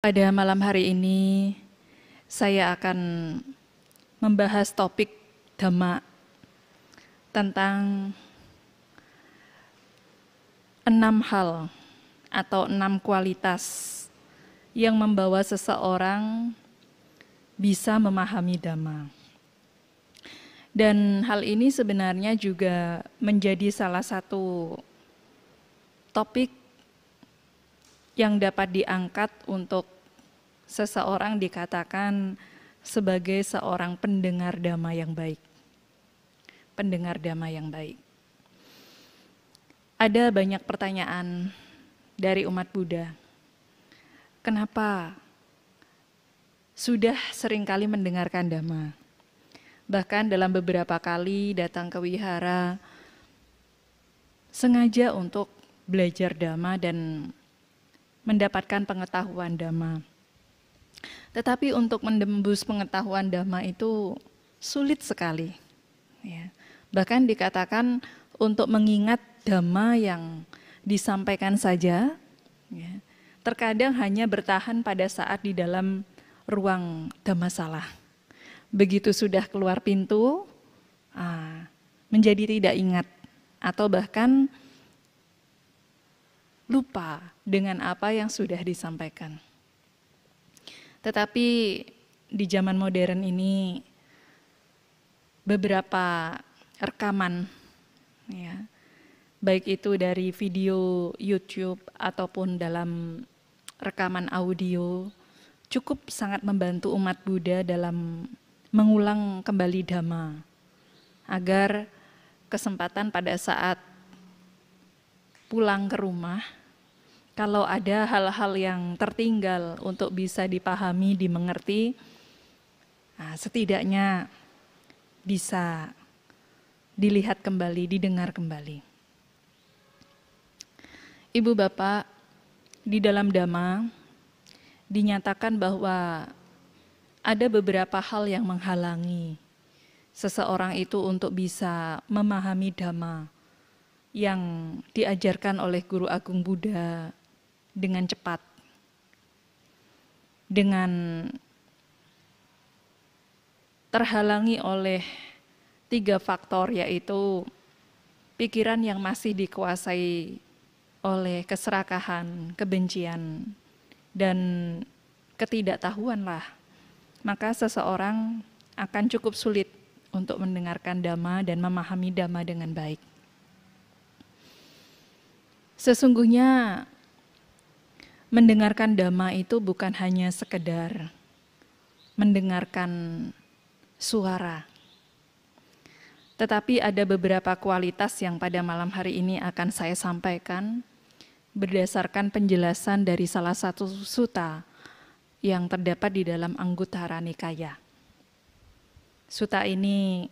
Pada malam hari ini, saya akan membahas topik Dhamma tentang 6 hal atau 6 kualitas yang membawa seseorang bisa memahami Dhamma. Dan hal ini sebenarnya juga menjadi salah satu topik yang dapat diangkat untuk seseorang dikatakan sebagai seorang pendengar Dhamma yang baik. Pendengar Dhamma yang baik. Ada banyak pertanyaan dari umat Buddha. Kenapa sudah seringkali mendengarkan Dhamma? Bahkan dalam beberapa kali datang ke wihara, sengaja untuk belajar Dhamma dan mendapatkan pengetahuan Dhamma. Tetapi untuk menembus pengetahuan Dhamma itu sulit sekali. Ya. Bahkan dikatakan untuk mengingat Dhamma yang disampaikan saja, ya, terkadang hanya bertahan pada saat di dalam ruang Dhammasala. Begitu sudah keluar pintu, menjadi tidak ingat atau bahkan lupa dengan apa yang sudah disampaikan. Tetapi di zaman modern ini beberapa rekaman, ya, baik itu dari video YouTube ataupun dalam rekaman audio, cukup sangat membantu umat Buddha dalam mengulang kembali Dhamma, agar kesempatan pada saat pulang ke rumah, kalau ada hal-hal yang tertinggal untuk bisa dipahami, dimengerti, setidaknya bisa dilihat kembali, didengar kembali. Ibu Bapak, di dalam Dhamma dinyatakan bahwa ada beberapa hal yang menghalangi seseorang itu untuk bisa memahami Dhamma yang diajarkan oleh Guru Agung Buddha dengan cepat, dengan terhalangi oleh 3 faktor, yaitu pikiran yang masih dikuasai oleh keserakahan, kebencian, dan ketidaktahuanlah. Maka seseorang akan cukup sulit untuk mendengarkan Dhamma dan memahami Dhamma dengan baik. Sesungguhnya mendengarkan Dhamma itu bukan hanya sekedar mendengarkan suara, tetapi ada beberapa kualitas yang pada malam hari ini akan saya sampaikan berdasarkan penjelasan dari salah satu sutta yang terdapat di dalam Anguttara Nikaya. Sutta ini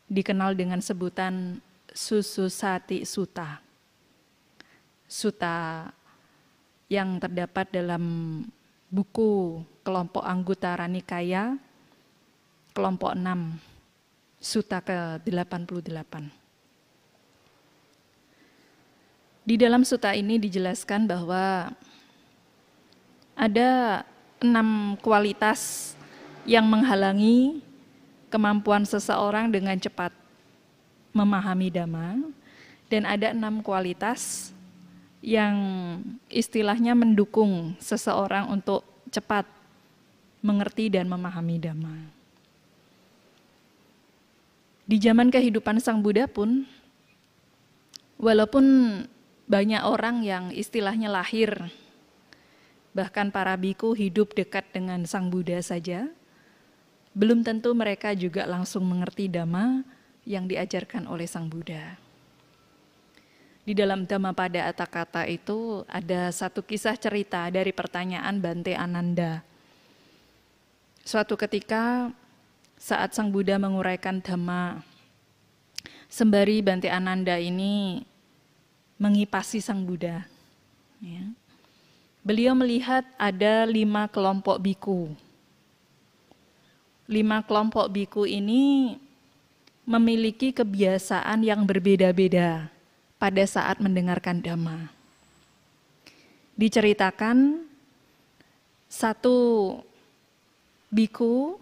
dikenal dengan sebutan Sususati Sutta. Sutta yang terdapat dalam buku kelompok Anguttara Nikaya, kelompok 6, Sutta ke-88. Di dalam sutta ini dijelaskan bahwa ada 6 kualitas yang menghalangi kemampuan seseorang dengan cepat memahami Dhamma, dan ada 6 kualitas yang istilahnya mendukung seseorang untuk cepat mengerti dan memahami Dhamma. Di zaman kehidupan Sang Buddha pun, walaupun banyak orang yang istilahnya lahir, bahkan para biku hidup dekat dengan Sang Buddha saja, belum tentu mereka juga langsung mengerti Dhamma yang diajarkan oleh Sang Buddha. Di dalam Dhammapada Atthakatha itu ada satu kisah cerita dari pertanyaan Bante Ananda. Suatu ketika saat Sang Buddha menguraikan Dhamma, sembari Bante Ananda ini mengipasi Sang Buddha, ya, beliau melihat ada 5 kelompok biku. 5 kelompok biku ini memiliki kebiasaan yang berbeda-beda pada saat mendengarkan Dhamma. Diceritakan Satu biku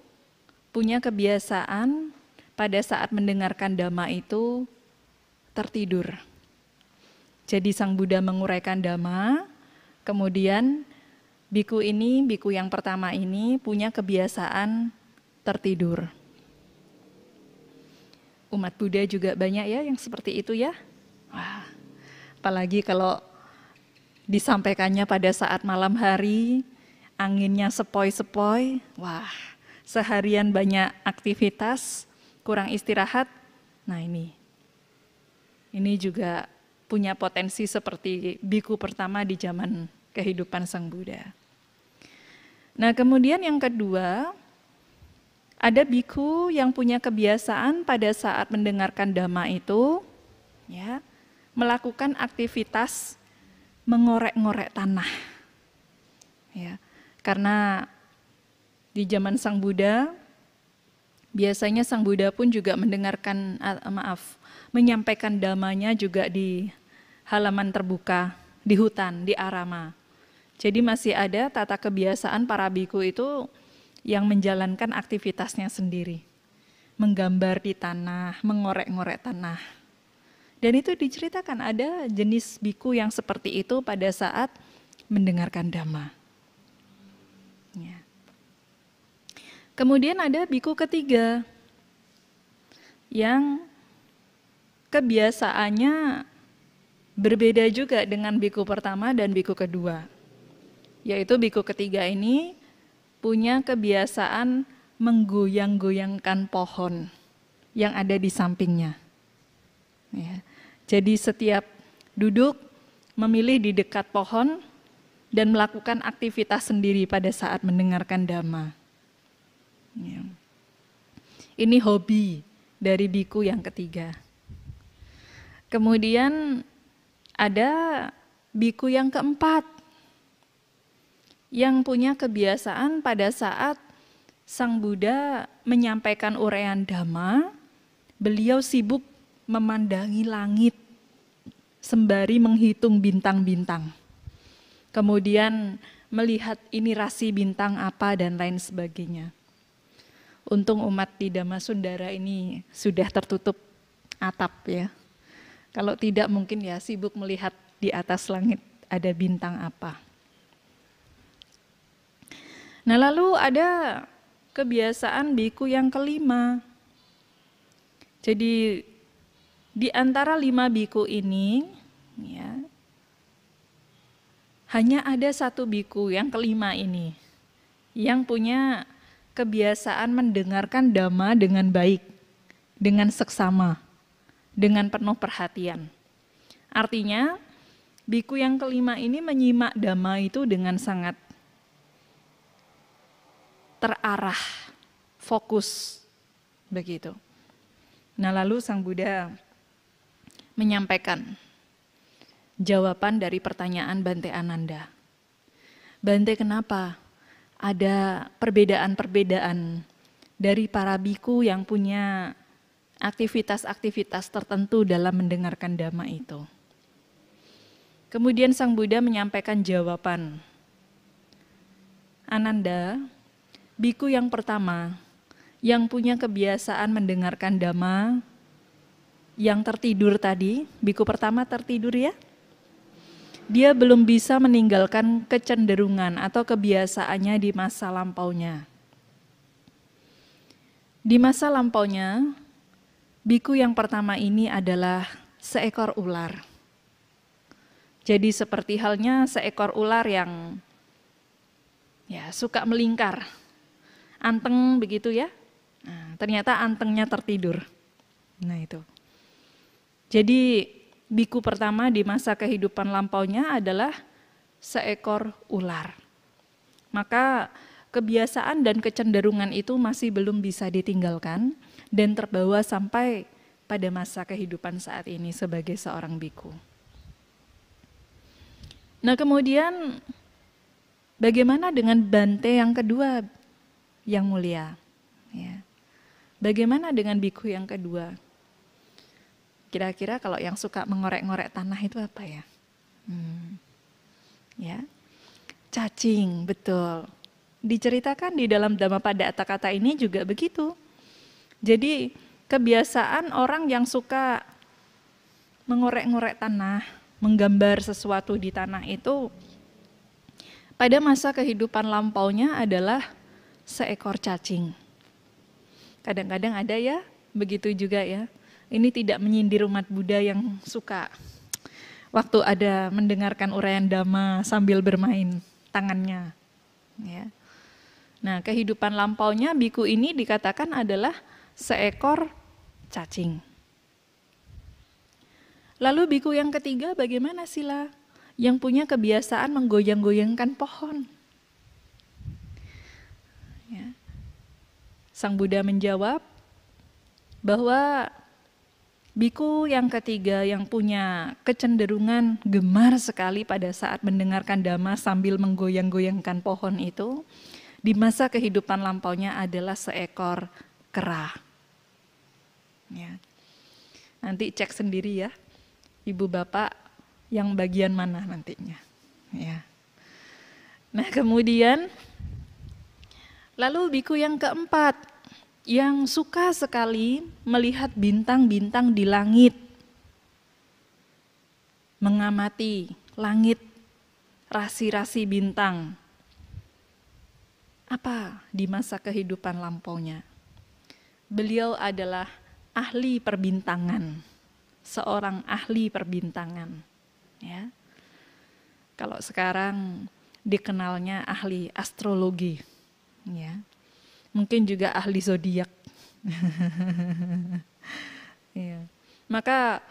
punya kebiasaan pada saat mendengarkan dhamma itu tertidur. Jadi Sang Buddha menguraikan dhamma, kemudian biku yang pertama ini punya kebiasaan tertidur. Umat Buddha juga banyak ya yang seperti itu ya. Wah, apalagi kalau disampaikannya pada saat malam hari, anginnya sepoi-sepoi, wah, seharian banyak aktivitas, kurang istirahat. Nah ini juga punya potensi seperti biku pertama di zaman kehidupan Sang Buddha. Nah kemudian yang kedua, ada biku yang punya kebiasaan pada saat mendengarkan dhamma itu, ya, melakukan aktivitas mengorek-ngorek tanah. Ya, karena di zaman Sang Buddha, biasanya Sang Buddha pun juga menyampaikan dhammanya juga di halaman terbuka, di hutan, di arama. Jadi masih ada tata kebiasaan para biku itu yang menjalankan aktivitasnya sendiri. Menggambar di tanah, mengorek-ngorek tanah. Dan itu diceritakan ada jenis biku yang seperti itu pada saat mendengarkan dhamma. Ya. Kemudian ada biku ketiga yang kebiasaannya berbeda juga dengan biku pertama dan biku kedua. Yaitu biku ketiga ini punya kebiasaan menggoyang-goyangkan pohon yang ada di sampingnya. Ya. Jadi setiap duduk memilih di dekat pohon dan melakukan aktivitas sendiri pada saat mendengarkan dhamma. Ya. Ini hobi dari biku yang ketiga. Kemudian ada biku yang keempat yang punya kebiasaan pada saat Sang Buddha menyampaikan uraian dhamma, beliau sibuk memandangi langit sembari menghitung bintang-bintang. Kemudian melihat ini rasi bintang apa dan lain sebagainya. Untung umat di Dhammasundara ini sudah tertutup atap ya. Kalau tidak mungkin ya sibuk melihat di atas langit ada bintang apa. Nah lalu ada kebiasaan biku yang kelima. Jadi di antara 5 biku ini ya, hanya ada satu biku yang kelima ini yang punya kebiasaan mendengarkan dhamma dengan baik, dengan seksama, dengan penuh perhatian. Artinya biku yang kelima ini menyimak dhamma itu dengan sangat terarah, fokus, begitu. Nah lalu Sang Buddha menyampaikan jawaban dari pertanyaan Bante Ananda. Bante, kenapa ada perbedaan-perbedaan dari para biku yang punya aktivitas-aktivitas tertentu dalam mendengarkan dhamma itu? Kemudian Sang Buddha menyampaikan jawaban. Ananda, biku yang pertama yang punya kebiasaan mendengarkan dhamma yang tertidur tadi, biku pertama tertidur ya, dia belum bisa meninggalkan kecenderungan atau kebiasaannya di masa lampaunya. Di masa lampaunya, biku yang pertama ini adalah seekor ular. Jadi seperti halnya seekor ular yang ya suka melingkar, anteng begitu ya. Nah, ternyata antengnya tertidur. Nah itu. Jadi biku pertama di masa kehidupan lampaunya adalah seekor ular. Maka kebiasaan dan kecenderungan itu masih belum bisa ditinggalkan dan terbawa sampai pada masa kehidupan saat ini sebagai seorang biku. Nah kemudian bagaimana dengan Bante yang kedua yang mulia? Ya. Bagaimana dengan biku yang kedua? Kira-kira kalau yang suka mengorek-ngorek tanah itu apa ya? Ya, cacing, betul. diceritakan di dalam Dhammapada Atthakatha ini juga begitu. Jadi kebiasaan orang yang suka mengorek-ngorek tanah, menggambar sesuatu di tanah itu pada masa kehidupan lampaunya adalah seekor cacing. Kadang-kadang ada ya, begitu juga ya. Ini tidak menyindir umat Buddha yang suka waktu ada mendengarkan uraian Dhamma sambil bermain tangannya. Ya. Nah, kehidupan lampaunya biku ini dikatakan adalah seekor cacing. Lalu biku yang ketiga bagaimana Sila? Yang punya kebiasaan menggoyang-goyangkan pohon. Ya. Sang Buddha menjawab bahwa biku yang ketiga yang punya kecenderungan gemar sekali pada saat mendengarkan Dhamma sambil menggoyang-goyangkan pohon itu, di masa kehidupan lampaunya adalah seekor kera. Ya. Nanti cek sendiri ya, Ibu Bapak yang bagian mana nantinya. Ya. Nah kemudian, lalu biku yang keempat, yang suka sekali melihat bintang-bintang di langit, mengamati langit, rasi-rasi bintang. Apa di masa kehidupan lampaunya? Beliau adalah ahli perbintangan, seorang ahli perbintangan. Ya. Kalau sekarang dikenalnya ahli astrologi, ya. Mungkin juga ahli zodiak. Ya. Maka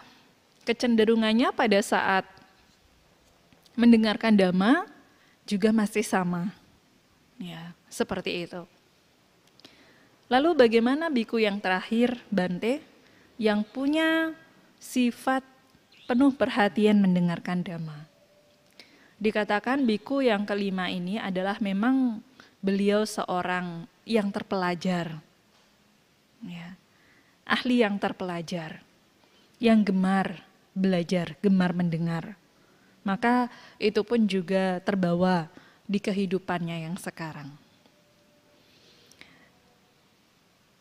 kecenderungannya pada saat mendengarkan Dhamma juga masih sama. Ya, seperti itu. Lalu bagaimana biku yang terakhir, Bante, yang punya sifat penuh perhatian mendengarkan Dhamma? Dikatakan biku yang kelima ini adalah memang beliau seorang yang terpelajar, ya, ahli yang terpelajar, yang gemar belajar, gemar mendengar. Maka itu pun juga terbawa di kehidupannya yang sekarang.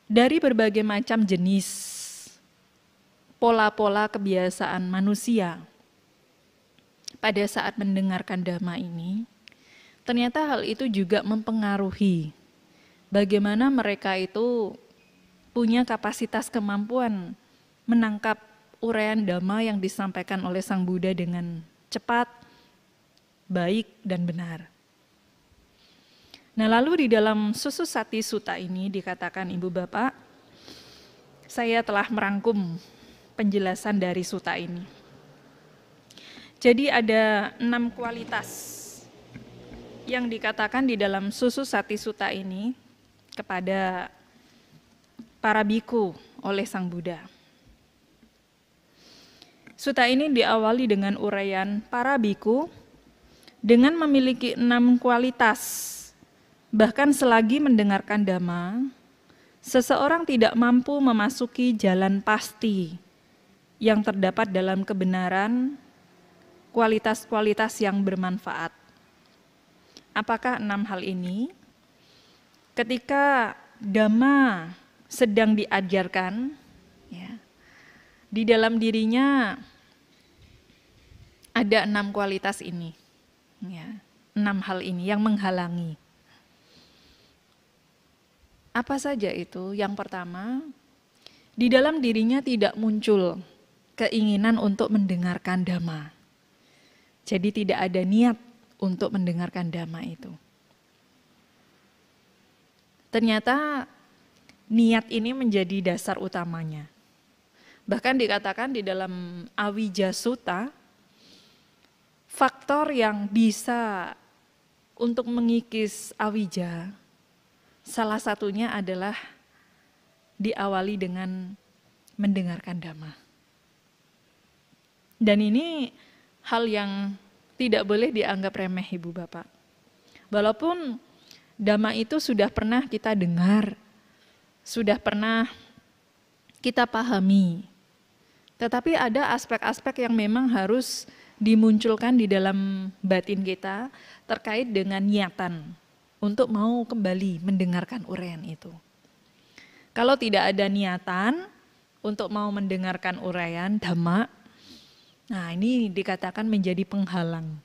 Dari berbagai macam jenis pola-pola kebiasaan manusia pada saat mendengarkan Dhamma ini, ternyata hal itu juga mempengaruhi bagaimana mereka itu punya kapasitas kemampuan menangkap uraian Dhamma yang disampaikan oleh Sang Buddha dengan cepat, baik, dan benar. Nah lalu di dalam Sususati Sutta ini dikatakan Ibu Bapak, saya telah merangkum penjelasan dari sutta ini. Jadi ada 6 kualitas yang dikatakan di dalam Sususati Sutta ini kepada para biku oleh Sang Buddha. Sutta ini diawali dengan uraian para biku dengan memiliki 6 kualitas. Bahkan selagi mendengarkan Dhamma, seseorang tidak mampu memasuki jalan pasti yang terdapat dalam kebenaran, kualitas-kualitas yang bermanfaat. Apakah 6 hal ini? Ketika Dhamma sedang diajarkan, ya, di dalam dirinya ada 6 kualitas ini, ya, 6 hal ini yang menghalangi. Apa saja itu? Yang pertama, di dalam dirinya tidak muncul keinginan untuk mendengarkan Dhamma. Jadi tidak ada niat untuk mendengarkan Dhamma itu. Ternyata niat ini menjadi dasar utamanya. Bahkan dikatakan di dalam Awija Sutta, faktor yang bisa untuk mengikis awija, salah satunya adalah diawali dengan mendengarkan Dhamma. Dan ini hal yang tidak boleh dianggap remeh Ibu Bapak. Walaupun Dhamma itu sudah pernah kita dengar, sudah pernah kita pahami, tetapi ada aspek-aspek yang memang harus dimunculkan di dalam batin kita terkait dengan niatan. untuk mau kembali mendengarkan uraian itu. Kalau tidak ada niatan untuk mau mendengarkan uraian Dhamma, nah ini dikatakan menjadi penghalang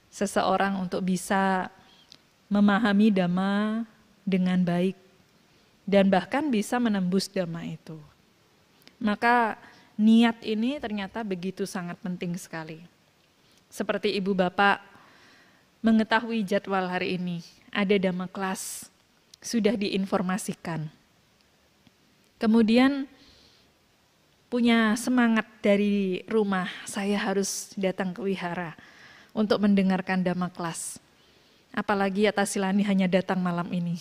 seseorang untuk bisa memahami Dhamma dengan baik dan bahkan bisa menembus Dhamma itu. Maka niat ini ternyata begitu sangat penting sekali. Seperti ibu bapak mengetahui jadwal hari ini, ada Dhamma kelas, sudah diinformasikan. Kemudian punya semangat dari rumah, saya harus datang ke wihara untuk mendengarkan Dhamma kelas. Apalagi Atasilani hanya datang malam ini.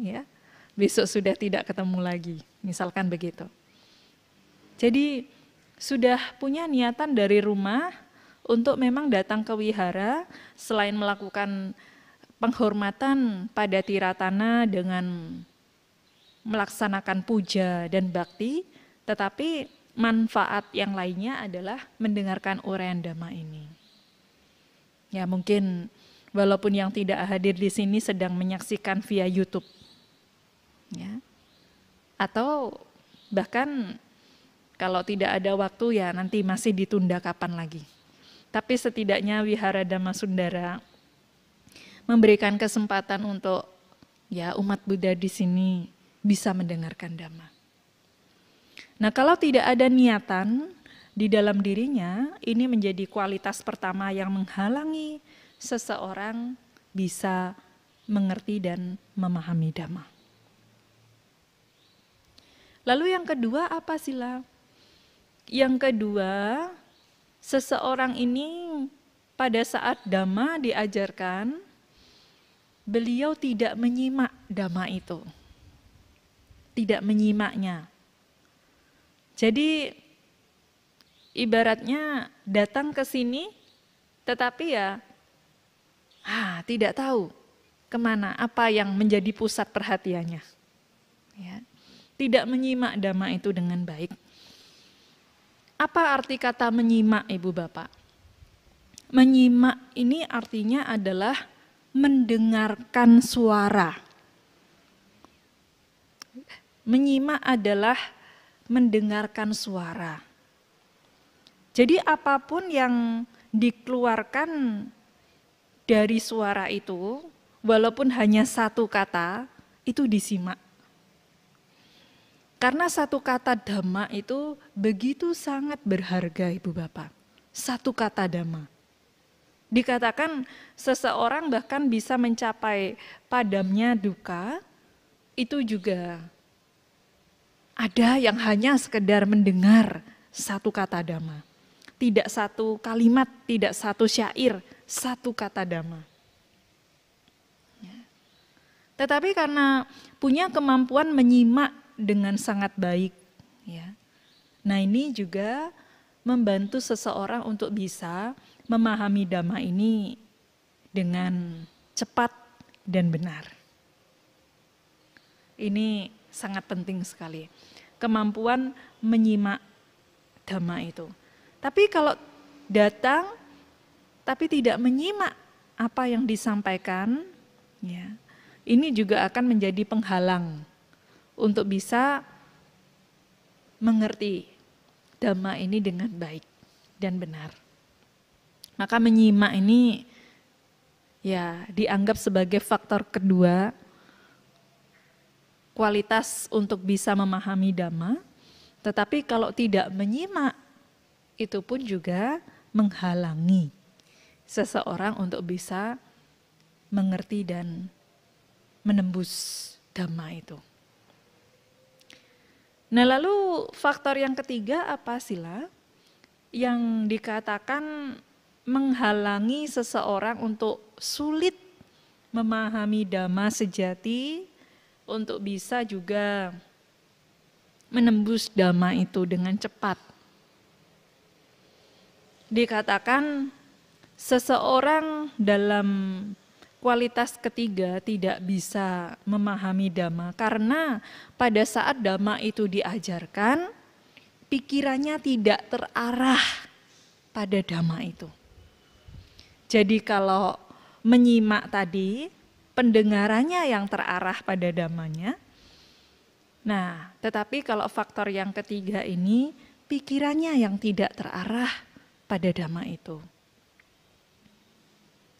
Ya, besok sudah tidak ketemu lagi, misalkan begitu. Jadi sudah punya niatan dari rumah untuk memang datang ke wihara, selain melakukan penghormatan pada Tiratana dengan melaksanakan puja dan bakti, tetapi manfaat yang lainnya adalah mendengarkan uraian Dhamma ini. Ya mungkin walaupun yang tidak hadir di sini sedang menyaksikan via YouTube, ya, atau bahkan kalau tidak ada waktu ya nanti masih ditunda kapan lagi. Tapi setidaknya Wihara Dhamma Sundara memberikan kesempatan untuk ya umat Buddha di sini bisa mendengarkan Dhamma. Nah, kalau tidak ada niatan di dalam dirinya, ini menjadi kualitas pertama yang menghalangi seseorang bisa mengerti dan memahami Dhamma. Lalu yang kedua apa sila? Yang kedua, seseorang ini pada saat Dhamma diajarkan, beliau tidak menyimak Dhamma itu. Tidak menyimaknya. Jadi ibaratnya datang ke sini tetapi ya tidak tahu kemana, apa yang menjadi pusat perhatiannya. Ya. Tidak menyimak Dhamma itu dengan baik. Apa arti kata menyimak, Ibu Bapak? Menyimak ini artinya adalah mendengarkan suara. Menyimak adalah mendengarkan suara. Jadi apapun yang dikeluarkan dari suara itu, walaupun hanya satu kata, itu disimak. Karena satu kata Dhamma itu begitu sangat berharga, Ibu Bapak. Satu kata Dhamma. Dikatakan seseorang bahkan bisa mencapai padamnya duka, itu juga ada yang hanya sekedar mendengar satu kata Dhamma. Tidak satu kalimat, tidak satu syair, satu kata Dhamma. Tetapi karena punya kemampuan menyimak dengan sangat baik, ya. Nah ini juga membantu seseorang untuk bisa memahami Dhamma ini dengan cepat dan benar. Ini sangat penting sekali, kemampuan menyimak Dhamma itu. Tapi kalau datang tapi tidak menyimak apa yang disampaikan, ya, ini juga akan menjadi penghalang untuk bisa mengerti Dhamma ini dengan baik dan benar. Maka menyimak ini ya dianggap sebagai faktor kedua kualitas untuk bisa memahami Dhamma. Tetapi kalau tidak menyimak, itu pun juga menghalangi seseorang untuk bisa mengerti dan menembus Dhamma itu. Nah lalu faktor yang ketiga apa sila? Yang dikatakan menghalangi seseorang untuk sulit memahami Dhamma sejati, untuk bisa juga menembus Dhamma itu dengan cepat. Dikatakan seseorang dalam kualitas ketiga tidak bisa memahami Dhamma karena pada saat Dhamma itu diajarkan, pikirannya tidak terarah pada Dhamma itu. Jadi kalau menyimak tadi, pendengarannya yang terarah pada dhammanya. Nah, tetapi kalau faktor yang ketiga ini, pikirannya yang tidak terarah pada dhamma itu.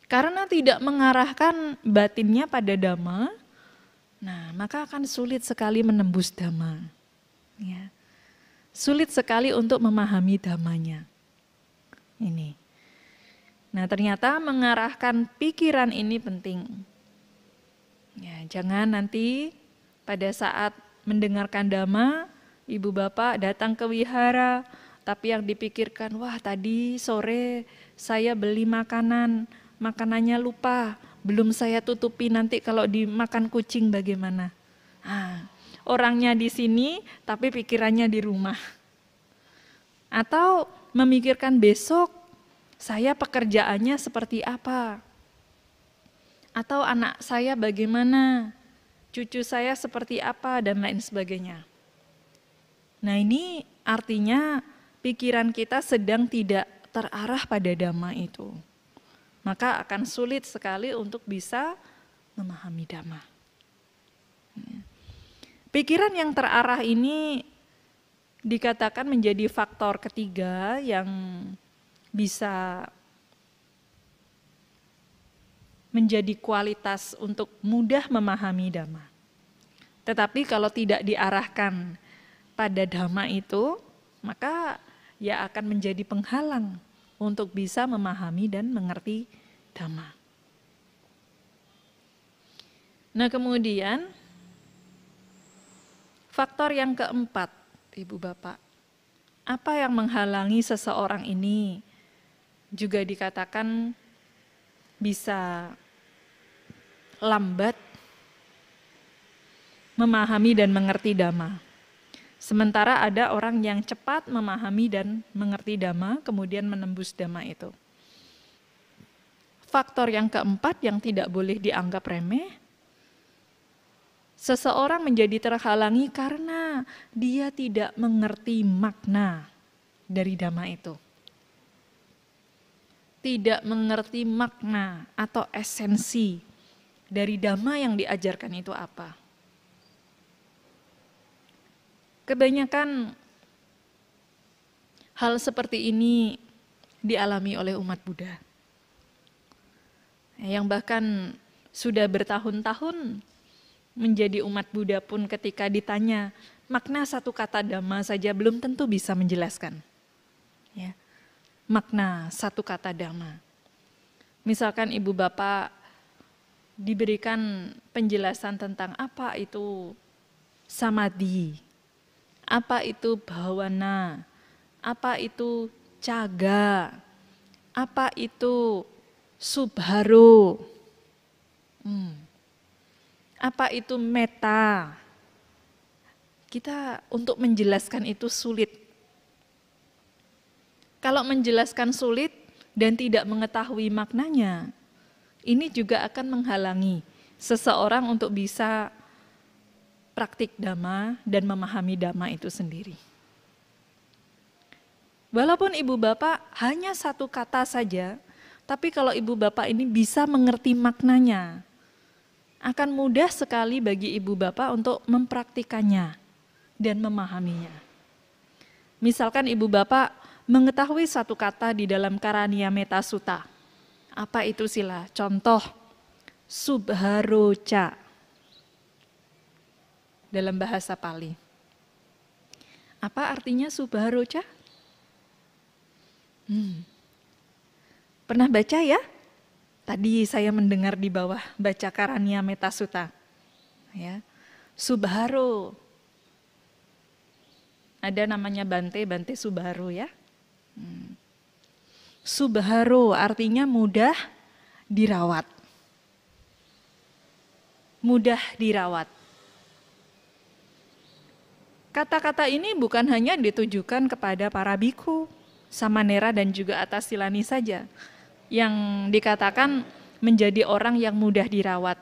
Karena tidak mengarahkan batinnya pada dhamma, nah maka akan sulit sekali menembus dhamma. Ya. Sulit sekali untuk memahami dhammanya. Ini. Nah, ternyata mengarahkan pikiran ini penting. Ya, jangan nanti pada saat mendengarkan dhamma, ibu bapak datang ke wihara, tapi yang dipikirkan, wah tadi sore saya beli makanan, makanannya lupa, belum saya tutupi, nanti kalau dimakan kucing bagaimana? Nah, orangnya di sini, tapi pikirannya di rumah. Atau memikirkan besok, saya pekerjaannya seperti apa? Atau anak saya bagaimana? Cucu saya seperti apa? Dan lain sebagainya. Nah, ini artinya pikiran kita sedang tidak terarah pada dhamma itu. Maka akan sulit sekali untuk bisa memahami dhamma. Pikiran yang terarah ini dikatakan menjadi faktor ketiga yang bisa menjadi kualitas untuk mudah memahami dhamma. Tetapi kalau tidak diarahkan pada dhamma itu, maka ia akan menjadi penghalang untuk bisa memahami dan mengerti dhamma. Nah, kemudian faktor yang keempat, Ibu Bapak, apa yang menghalangi seseorang ini juga dikatakan bisa lambat memahami dan mengerti dhamma. Sementara ada orang yang cepat memahami dan mengerti dhamma, kemudian menembus dhamma itu. Faktor yang keempat yang tidak boleh dianggap remeh, seseorang menjadi terhalangi karena dia tidak mengerti makna dari dhamma itu. Tidak mengerti makna atau esensi dari dhamma yang diajarkan itu apa. Kebanyakan hal seperti ini dialami oleh umat Buddha. Yang bahkan sudah bertahun-tahun menjadi umat Buddha pun ketika ditanya makna satu kata dhamma saja belum tentu bisa menjelaskan. Ya. Makna satu kata dhamma. Misalkan ibu bapak diberikan penjelasan tentang apa itu samadhi, apa itu bhavana, apa itu caga, apa itu subharo, apa itu metta. Kita untuk menjelaskan itu sulit. Kalau menjelaskan sulit dan tidak mengetahui maknanya, ini juga akan menghalangi seseorang untuk bisa praktik dhamma dan memahami dhamma itu sendiri. Walaupun ibu bapak hanya satu kata saja, tapi kalau ibu bapak ini bisa mengerti maknanya, akan mudah sekali bagi ibu bapak untuk mempraktikannya dan memahaminya. Misalkan ibu bapak mengetahui satu kata di dalam Karaniya Metta Sutta. Apa itu sila? Contoh, subharoca dalam bahasa Pali. Apa artinya subharoca? Pernah baca ya? Tadi saya mendengar di bawah baca Karaniya Metta Sutta. Ya. Subharo. Ada namanya Bante Subharo ya. Subharo artinya mudah dirawat. Mudah dirawat. Kata-kata ini bukan hanya ditujukan kepada para biku, samanera dan juga atasilani saja, yang dikatakan menjadi orang yang mudah dirawat.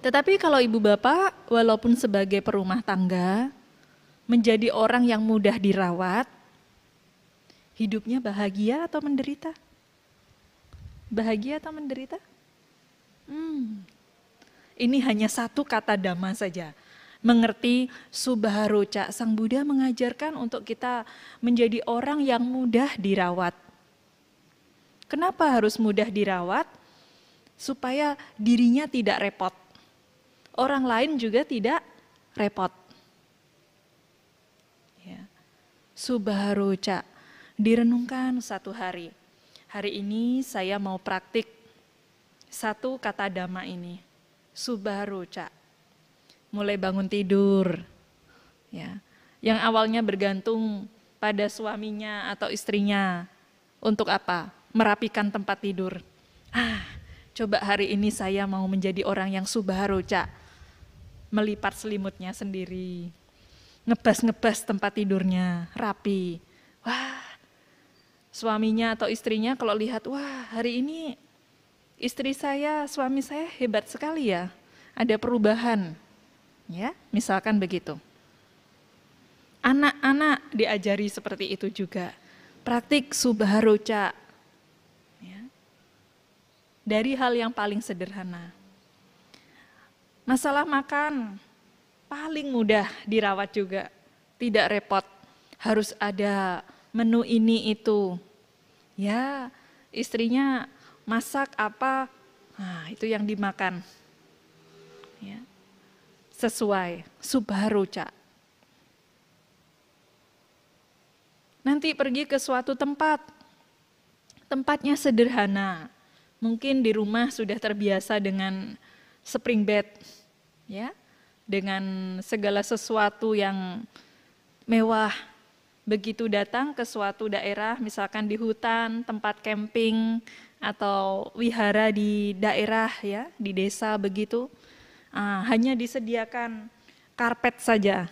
Tetapi kalau ibu bapak, walaupun sebagai perumah tangga, menjadi orang yang mudah dirawat, hidupnya bahagia atau menderita? Bahagia atau menderita? Ini hanya satu kata Dhamma saja. Mengerti Subharoca, Sang Buddha mengajarkan untuk kita menjadi orang yang mudah dirawat. Kenapa harus mudah dirawat? Supaya dirinya tidak repot. Orang lain juga tidak repot. Ya. Subharoca, direnungkan satu hari. Hari ini saya mau praktik satu kata Dhamma ini. Subharoca. Mulai bangun tidur. Ya. Yang awalnya bergantung pada suaminya atau istrinya. Untuk apa? Merapikan tempat tidur. Coba hari ini saya mau menjadi orang yang subharoca. Melipat selimutnya sendiri. Ngebas-ngebas tempat tidurnya, rapi. Wah, suaminya atau istrinya kalau lihat, wah hari ini istri saya, suami saya hebat sekali ya. Ada perubahan. Ya, misalkan begitu. Anak-anak diajari seperti itu juga. Praktik subharoca. Ya. Dari hal yang paling sederhana. Masalah makan paling mudah dirawat juga. Tidak repot. Harus ada menu ini itu. Ya, istrinya masak apa, nah itu yang dimakan. Ya. Sesuai, subharoca. Nanti pergi ke suatu tempat, tempatnya sederhana. Mungkin di rumah sudah terbiasa dengan spring bed, ya, dengan segala sesuatu yang mewah. Begitu datang ke suatu daerah, misalkan di hutan, tempat camping, atau wihara di daerah, ya, di desa begitu, hanya disediakan karpet saja,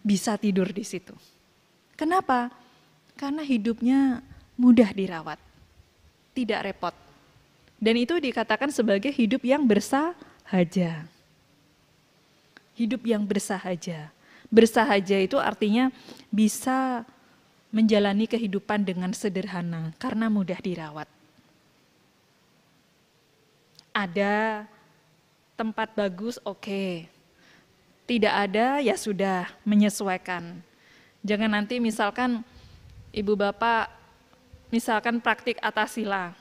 bisa tidur di situ. Kenapa? Karena hidupnya mudah dirawat, tidak repot. Dan itu dikatakan sebagai hidup yang bersahaja. Hidup yang bersahaja. Bersahaja itu artinya bisa menjalani kehidupan dengan sederhana karena mudah dirawat. Ada tempat bagus, oke. Tidak ada, ya sudah, menyesuaikan. Jangan nanti misalkan ibu bapak misalkan praktik atasila.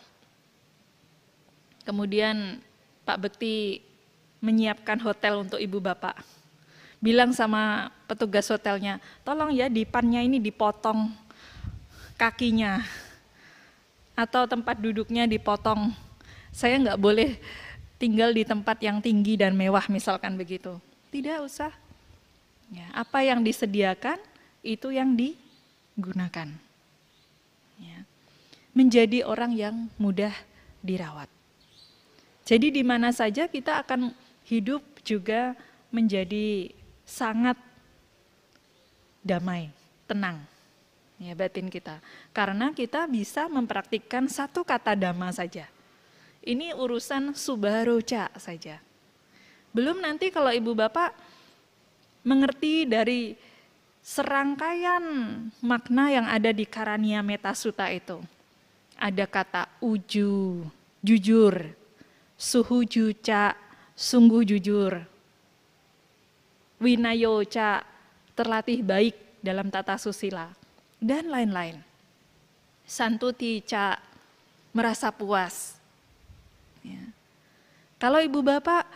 Kemudian Pak Bekti menyiapkan hotel untuk ibu bapak. Bilang sama petugas hotelnya, tolong ya dipannya ini dipotong kakinya. Atau tempat duduknya dipotong. Saya nggak boleh tinggal di tempat yang tinggi dan mewah misalkan begitu. Tidak usah. Ya, apa yang disediakan itu yang digunakan. Ya. Menjadi orang yang mudah dirawat. Jadi di mana saja kita akan hidup juga menjadi sangat damai, tenang, ya batin kita. Karena kita bisa mempraktikkan satu kata Dhamma saja. Ini urusan subharoca saja. Belum nanti kalau ibu bapak mengerti dari serangkaian makna yang ada di Karania Metta Sutta itu. Ada kata uju, jujur, suhujuca, sungguh jujur, winayoca, terlatih baik dalam tata susila, dan lain-lain. Santutica, merasa puas. Ya. Kalau ibu bapak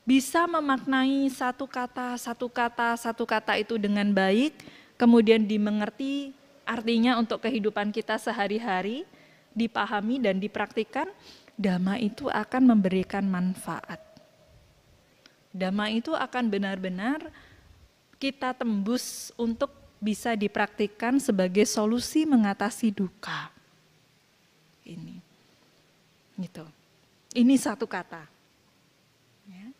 bisa memaknai satu kata itu dengan baik, kemudian dimengerti artinya untuk kehidupan kita sehari-hari, dipahami dan dipraktikkan, Dhamma itu akan memberikan manfaat. Dhamma itu akan benar-benar kita tembus untuk bisa dipraktikkan sebagai solusi mengatasi duka. Ini, gitu. Ini satu kata. Ya.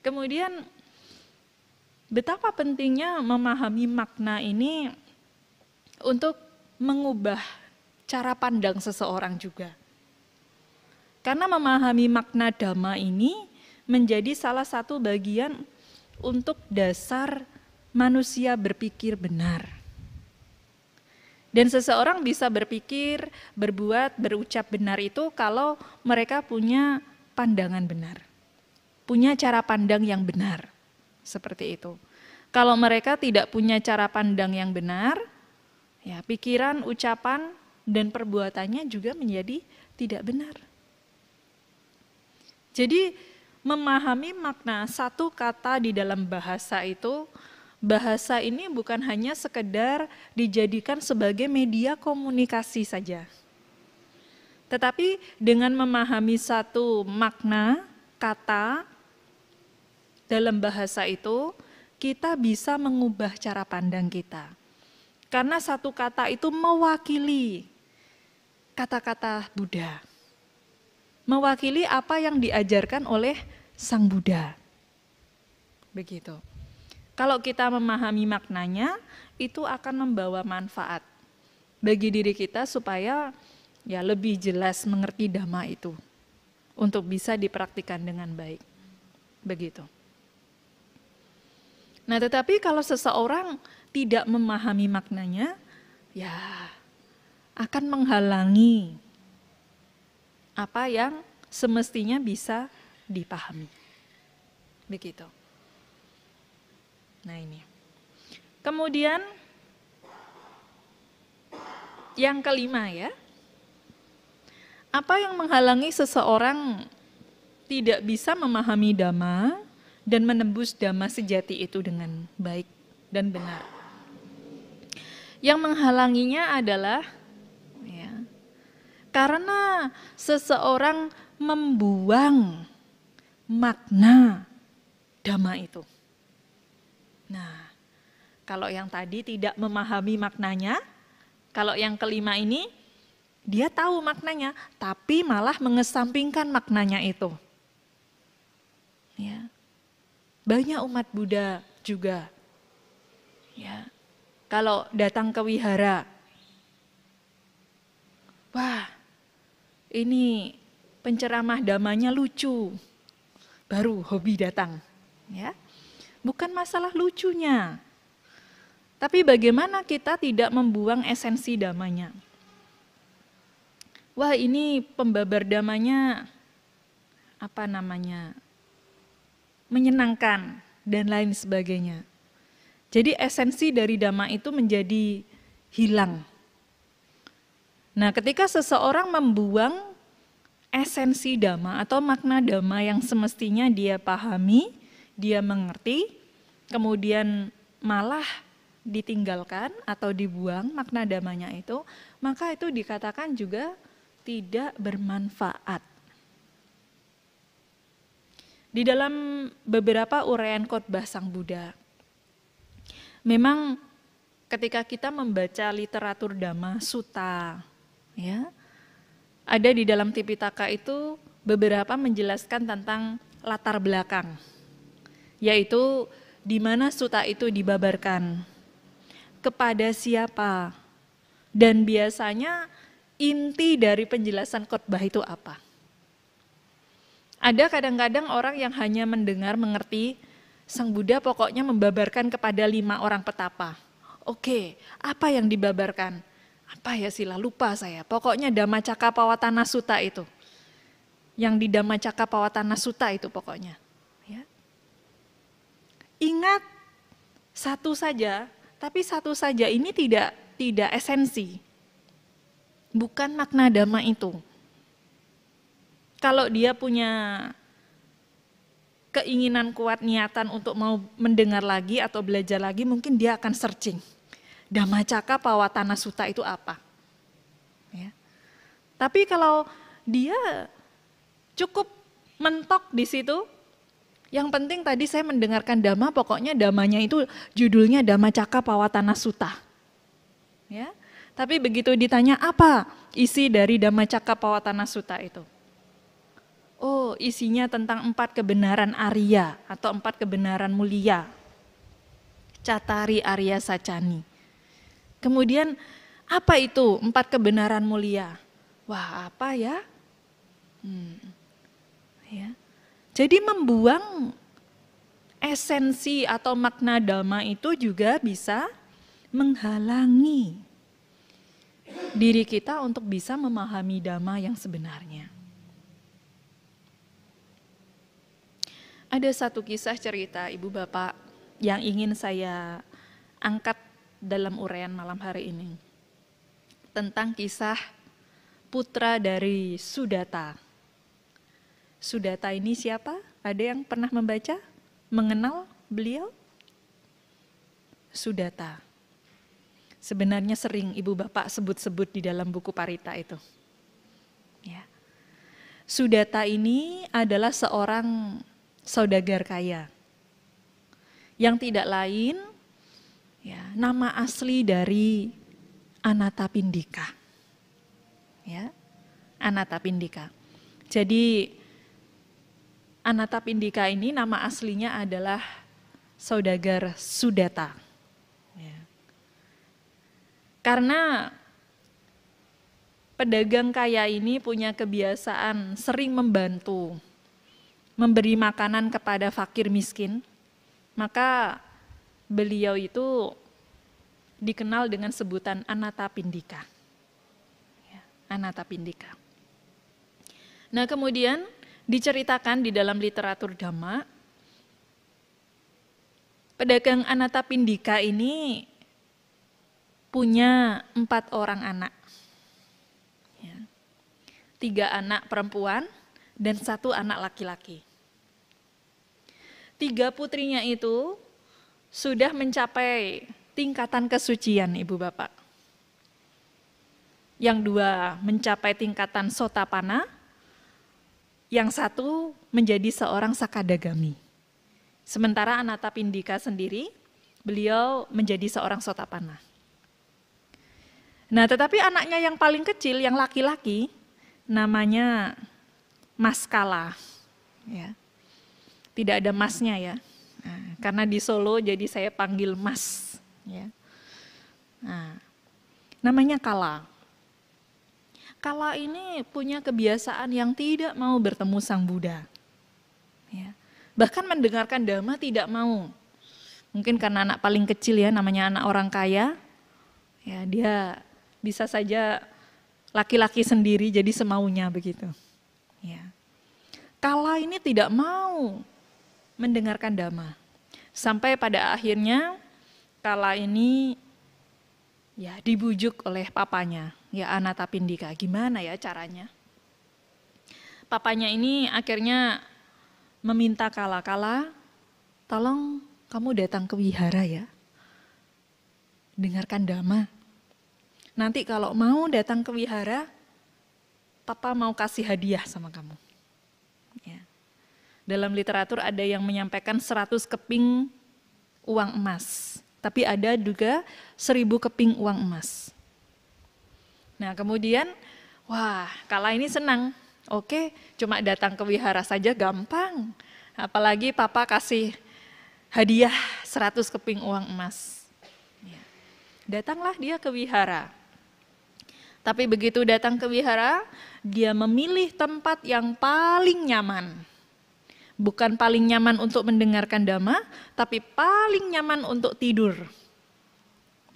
Kemudian betapa pentingnya memahami makna ini untuk mengubah cara pandang seseorang juga. Karena memahami makna Dhamma ini menjadi salah satu bagian untuk dasar manusia berpikir benar. Dan seseorang bisa berpikir, berbuat, berucap benar itu kalau mereka punya pandangan benar. Punya cara pandang yang benar. Seperti itu. Kalau mereka tidak punya cara pandang yang benar, ya pikiran, ucapan, dan perbuatannya juga menjadi tidak benar. Jadi memahami makna satu kata di dalam bahasa itu, bahasa ini bukan hanya sekedar dijadikan sebagai media komunikasi saja. Tetapi dengan memahami satu makna kata dalam bahasa itu, kita bisa mengubah cara pandang kita. Karena satu kata itu mewakili kata-kata Buddha. Mewakili apa yang diajarkan oleh Sang Buddha. Begitu. Kalau kita memahami maknanya, itu akan membawa manfaat bagi diri kita supaya ya lebih jelas mengerti Dhamma itu untuk bisa dipraktikkan dengan baik. Begitu. Nah, tetapi kalau seseorang tidak memahami maknanya, ya akan menghalangi apa yang semestinya bisa dipahami. Begitu. Nah ini. Kemudian yang kelima ya. Apa yang menghalangi seseorang tidak bisa memahami Dhamma dan menembus Dhamma sejati itu dengan baik dan benar? Yang menghalanginya adalah ya, karena seseorang membuang makna Dhamma itu. Nah, kalau yang tadi tidak memahami maknanya, kalau yang kelima ini, dia tahu maknanya, tapi malah mengesampingkan maknanya itu. Ya. Banyak umat Buddha juga. Ya. Kalau datang ke wihara, wah, ini penceramah Dhammanya lucu, baru hobi datang. Ya. Bukan masalah lucunya, tapi bagaimana kita tidak membuang esensi Dhammanya. Wah, ini pembabar Dhammanya menyenangkan dan lain sebagainya. Jadi esensi dari Dhamma itu menjadi hilang. Nah, ketika seseorang membuang esensi Dhamma atau makna Dhamma yang semestinya dia pahami, dia mengerti, kemudian malah ditinggalkan atau dibuang makna Dhammanya itu, maka itu dikatakan juga tidak bermanfaat. Di dalam beberapa uraian khotbah Sang Buddha, memang ketika kita membaca literatur Dhamma Sutta, ya, ada di dalam Tipitaka itu beberapa menjelaskan tentang latar belakang, yaitu di mana sutta itu dibabarkan, kepada siapa, dan biasanya inti dari penjelasan khotbah itu apa. Ada kadang-kadang orang yang hanya mendengar, mengerti, Sang Buddha pokoknya membabarkan kepada 5 orang petapa. Oke, apa yang dibabarkan? Apa ya sila, lupa saya. Pokoknya Dhammacakkappavattana Sutta itu. Yang di Dhammacakkappavattana Sutta itu pokoknya. Ya. Ingat satu saja, tapi satu saja ini tidak esensi. Bukan makna Dhamma itu. Kalau dia punya keinginan kuat, niatan untuk mau mendengar lagi atau belajar lagi, mungkin dia akan searching. Dhammacakkappavattana Sutta itu apa? Ya. Tapi kalau dia cukup mentok di situ, yang penting tadi saya mendengarkan Dhamma, pokoknya Dhammanya itu judulnya Dhammacakkappavattana Sutta. Ya. Tapi begitu ditanya apa isi dari Dhammacakkappavattana Sutta itu? Oh, isinya tentang 4 kebenaran Arya atau 4 kebenaran mulia. Cattari Arya Sacani. Kemudian apa itu 4 kebenaran mulia? Wah, apa ya? Ya. Jadi membuang esensi atau makna Dhamma itu juga bisa menghalangi diri kita untuk bisa memahami Dhamma yang sebenarnya. Ada satu kisah cerita Ibu Bapak yang ingin saya angkat dalam uraian malam hari ini. Tentang kisah putra dari Sudata. Sudata ini siapa? Ada yang pernah membaca? Mengenal beliau? Sudata. Sebenarnya sering Ibu Bapak sebut-sebut di dalam buku Parita itu. Ya. Sudata ini adalah seorang saudagar kaya. Yang tidak lain, ya, nama asli dari Anathapindika. Ya, Anathapindika. Jadi Anathapindika ini nama aslinya adalah saudagar Sudata. Ya. Karena pedagang kaya ini punya kebiasaan sering membantu, memberi makanan kepada fakir miskin, maka beliau itu dikenal dengan sebutan Anathapindika. Ya, Anathapindika. Nah, kemudian diceritakan di dalam literatur Dhamma, pedagang Anathapindika ini punya 4 orang anak. Ya. 3 anak perempuan dan 1 anak laki-laki. 3 putrinya itu sudah mencapai tingkatan kesucian, Ibu Bapak. Yang 2 mencapai tingkatan Sotapana, yang 1 menjadi seorang Sakadagami. Sementara Anathapindika sendiri, beliau menjadi seorang Sotapana. Nah, tetapi anaknya yang paling kecil, yang laki-laki, namanya Mas Kala. Ya. Tidak ada masnya ya. Nah, karena di Solo jadi saya panggil Mas. Ya. Nah, namanya Kala. Kala ini punya kebiasaan yang tidak mau bertemu Sang Buddha. Ya. Bahkan mendengarkan Dhamma tidak mau. Mungkin karena anak paling kecil ya, namanya anak orang kaya. Ya, dia bisa saja laki-laki sendiri jadi semaunya begitu. Ya. Kala ini tidak mau mendengarkan Dhamma. Sampai pada akhirnya Kala ini ya dibujuk oleh papanya, ya Anathapindika. Gimana ya caranya? Papanya ini akhirnya meminta Kala, tolong kamu datang ke wihara ya. Dengarkan Dhamma. Nanti kalau mau datang ke wihara, Papa mau kasih hadiah sama kamu. Ya. Dalam literatur ada yang menyampaikan 100 keping uang emas. Tapi ada juga 1000 keping uang emas. Nah kemudian, wah Kala ini senang. Oke, cuma datang ke wihara saja gampang. Apalagi Papa kasih hadiah 100 keping uang emas. Ya. Datanglah dia ke wihara. Tapi begitu datang ke wihara, dia memilih tempat yang paling nyaman. Bukan paling nyaman untuk mendengarkan Dhamma, tapi paling nyaman untuk tidur.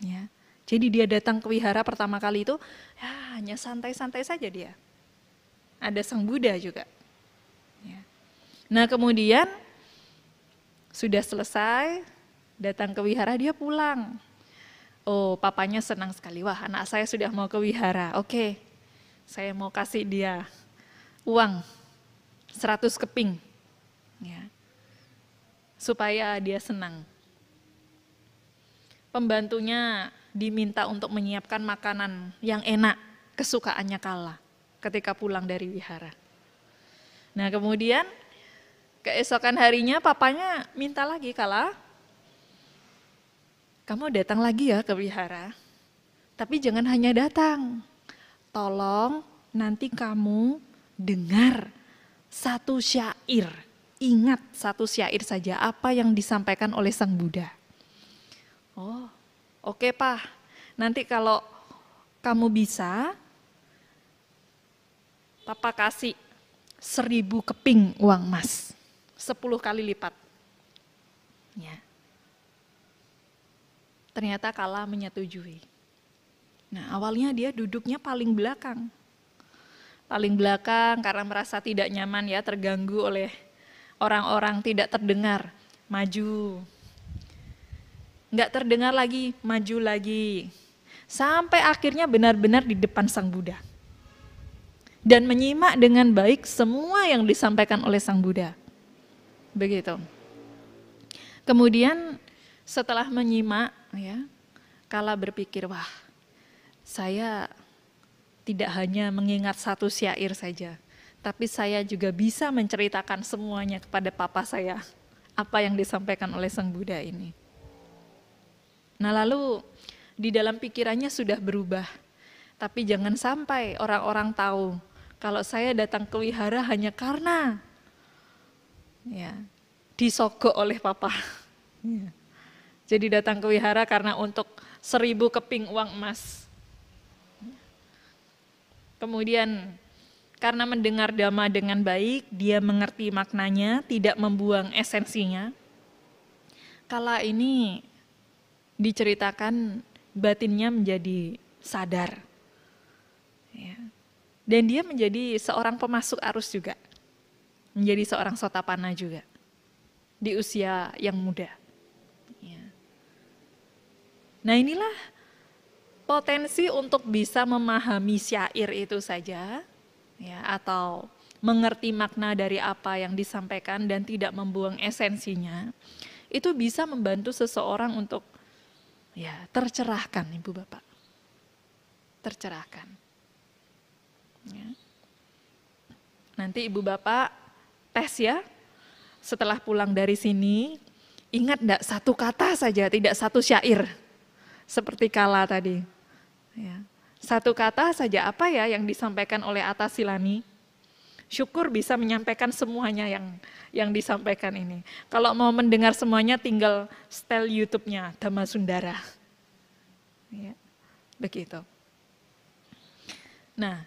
Ya. Jadi dia datang ke wihara pertama kali itu, ya hanya santai-santai saja dia. Ada Sang Buddha juga. Ya. Nah kemudian, sudah selesai, datang ke wihara, dia pulang. Oh, papanya senang sekali. Wah, anak saya sudah mau ke wihara. Oke, saya mau kasih dia uang 100 keping. Ya. Supaya dia senang. Pembantunya diminta untuk menyiapkan makanan yang enak, kesukaannya Kala ketika pulang dari wihara. Nah, kemudian keesokan harinya papanya minta lagi, Kala, kamu datang lagi ya ke wihara, tapi jangan hanya datang. Tolong nanti kamu dengar 1 syair. Ingat 1 syair saja apa yang disampaikan oleh Sang Buddha. Oh, oke Pak. Nanti kalau kamu bisa, Papa kasih 1000 keping uang emas. 10 kali lipat. Ya. Ternyata Kala menyetujui. Nah, awalnya dia duduknya paling belakang. Paling belakang karena merasa tidak nyaman ya, terganggu oleh orang-orang, tidak terdengar, maju. Nggak terdengar lagi, maju lagi. Sampai akhirnya benar-benar di depan Sang Buddha. Dan menyimak dengan baik semua yang disampaikan oleh Sang Buddha. Begitu. Kemudian setelah menyimak, ya, Kala berpikir, wah, saya tidak hanya mengingat satu syair saja, tapi saya juga bisa menceritakan semuanya kepada papa saya, apa yang disampaikan oleh Sang Buddha ini. Nah, lalu di dalam pikirannya sudah berubah, tapi jangan sampai orang-orang tahu kalau saya datang ke wihara hanya karena ya, disogok oleh papa. Ya. Jadi datang ke wihara karena untuk 1000 keping uang emas. Kemudian karena mendengar dhamma dengan baik, dia mengerti maknanya, tidak membuang esensinya. Kala ini diceritakan batinnya menjadi sadar. Ya. Dan dia menjadi seorang pemasuk arus juga. Menjadi seorang Sotapanna juga. Di usia yang muda. Ya. Nah, inilah potensi untuk bisa memahami syair itu saja, ya, atau mengerti makna dari apa yang disampaikan dan tidak membuang esensinya, itu bisa membantu seseorang untuk ya tercerahkan, Ibu Bapak, tercerahkan. Ya. Nanti Ibu Bapak tes ya, setelah pulang dari sini, ingat enggak satu kata saja, tidak satu syair, seperti Kala tadi. Ya. Satu kata saja apa ya yang disampaikan oleh Atta Silani. Syukur bisa menyampaikan semuanya yang disampaikan ini. Kalau mau mendengar semuanya tinggal setel YouTube-nya Dhamma Sundara. Ya, begitu. Nah,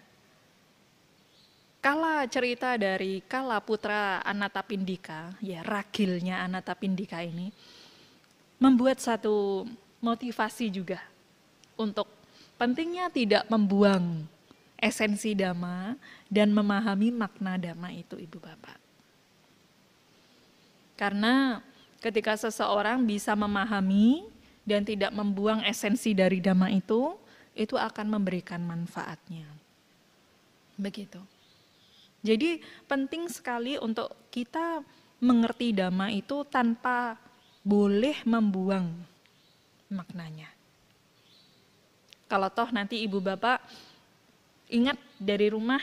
Kala cerita dari Kala putra Anathapindika, ya ragilnya Anathapindika ini, membuat satu motivasi juga untuk pentingnya tidak membuang esensi dhamma dan memahami makna dhamma itu, Ibu Bapak. Karena ketika seseorang bisa memahami dan tidak membuang esensi dari dhamma itu akan memberikan manfaatnya. Begitu. Jadi penting sekali untuk kita mengerti dhamma itu tanpa boleh membuang maknanya. Kalau toh nanti Ibu Bapak ingat dari rumah,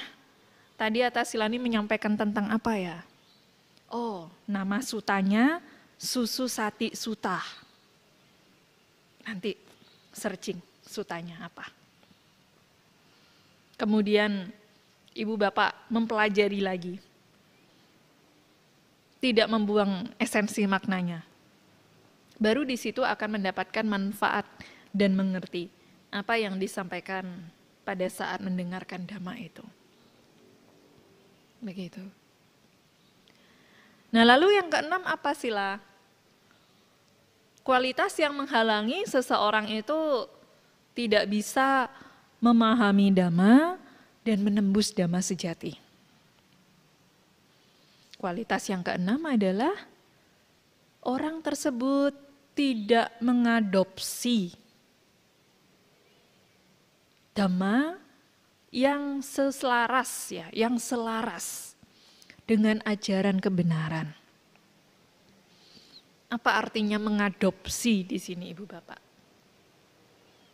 tadi Atta Silani menyampaikan tentang apa ya? Oh, nama sutanya Susu Sati Sutta. Nanti searching sutanya apa. Kemudian Ibu Bapak mempelajari lagi. Tidak membuang esensi maknanya. Baru di situ akan mendapatkan manfaat dan mengerti apa yang disampaikan pada saat mendengarkan dhamma itu. Begitu. Nah, lalu yang keenam apa sila? Kualitas yang menghalangi seseorang itu tidak bisa memahami dhamma dan menembus dhamma sejati. Kualitas yang keenam adalah orang tersebut tidak mengadopsi dhamma yang selaras ya, yang selaras dengan ajaran kebenaran. Apa artinya mengadopsi di sini, Ibu Bapak?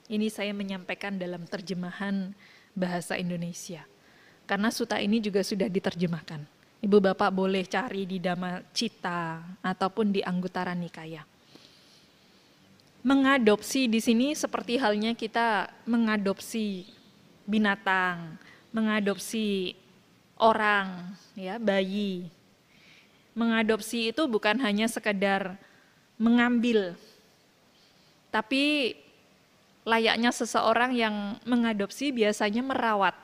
Ini saya menyampaikan dalam terjemahan bahasa Indonesia. Karena sutta ini juga sudah diterjemahkan. Ibu Bapak boleh cari di Dhamma Citta ataupun di Anguttara Nikaya. Mengadopsi di sini seperti halnya kita mengadopsi binatang, mengadopsi orang, ya, bayi. Mengadopsi itu bukan hanya sekedar mengambil, tapi layaknya seseorang yang mengadopsi biasanya merawat,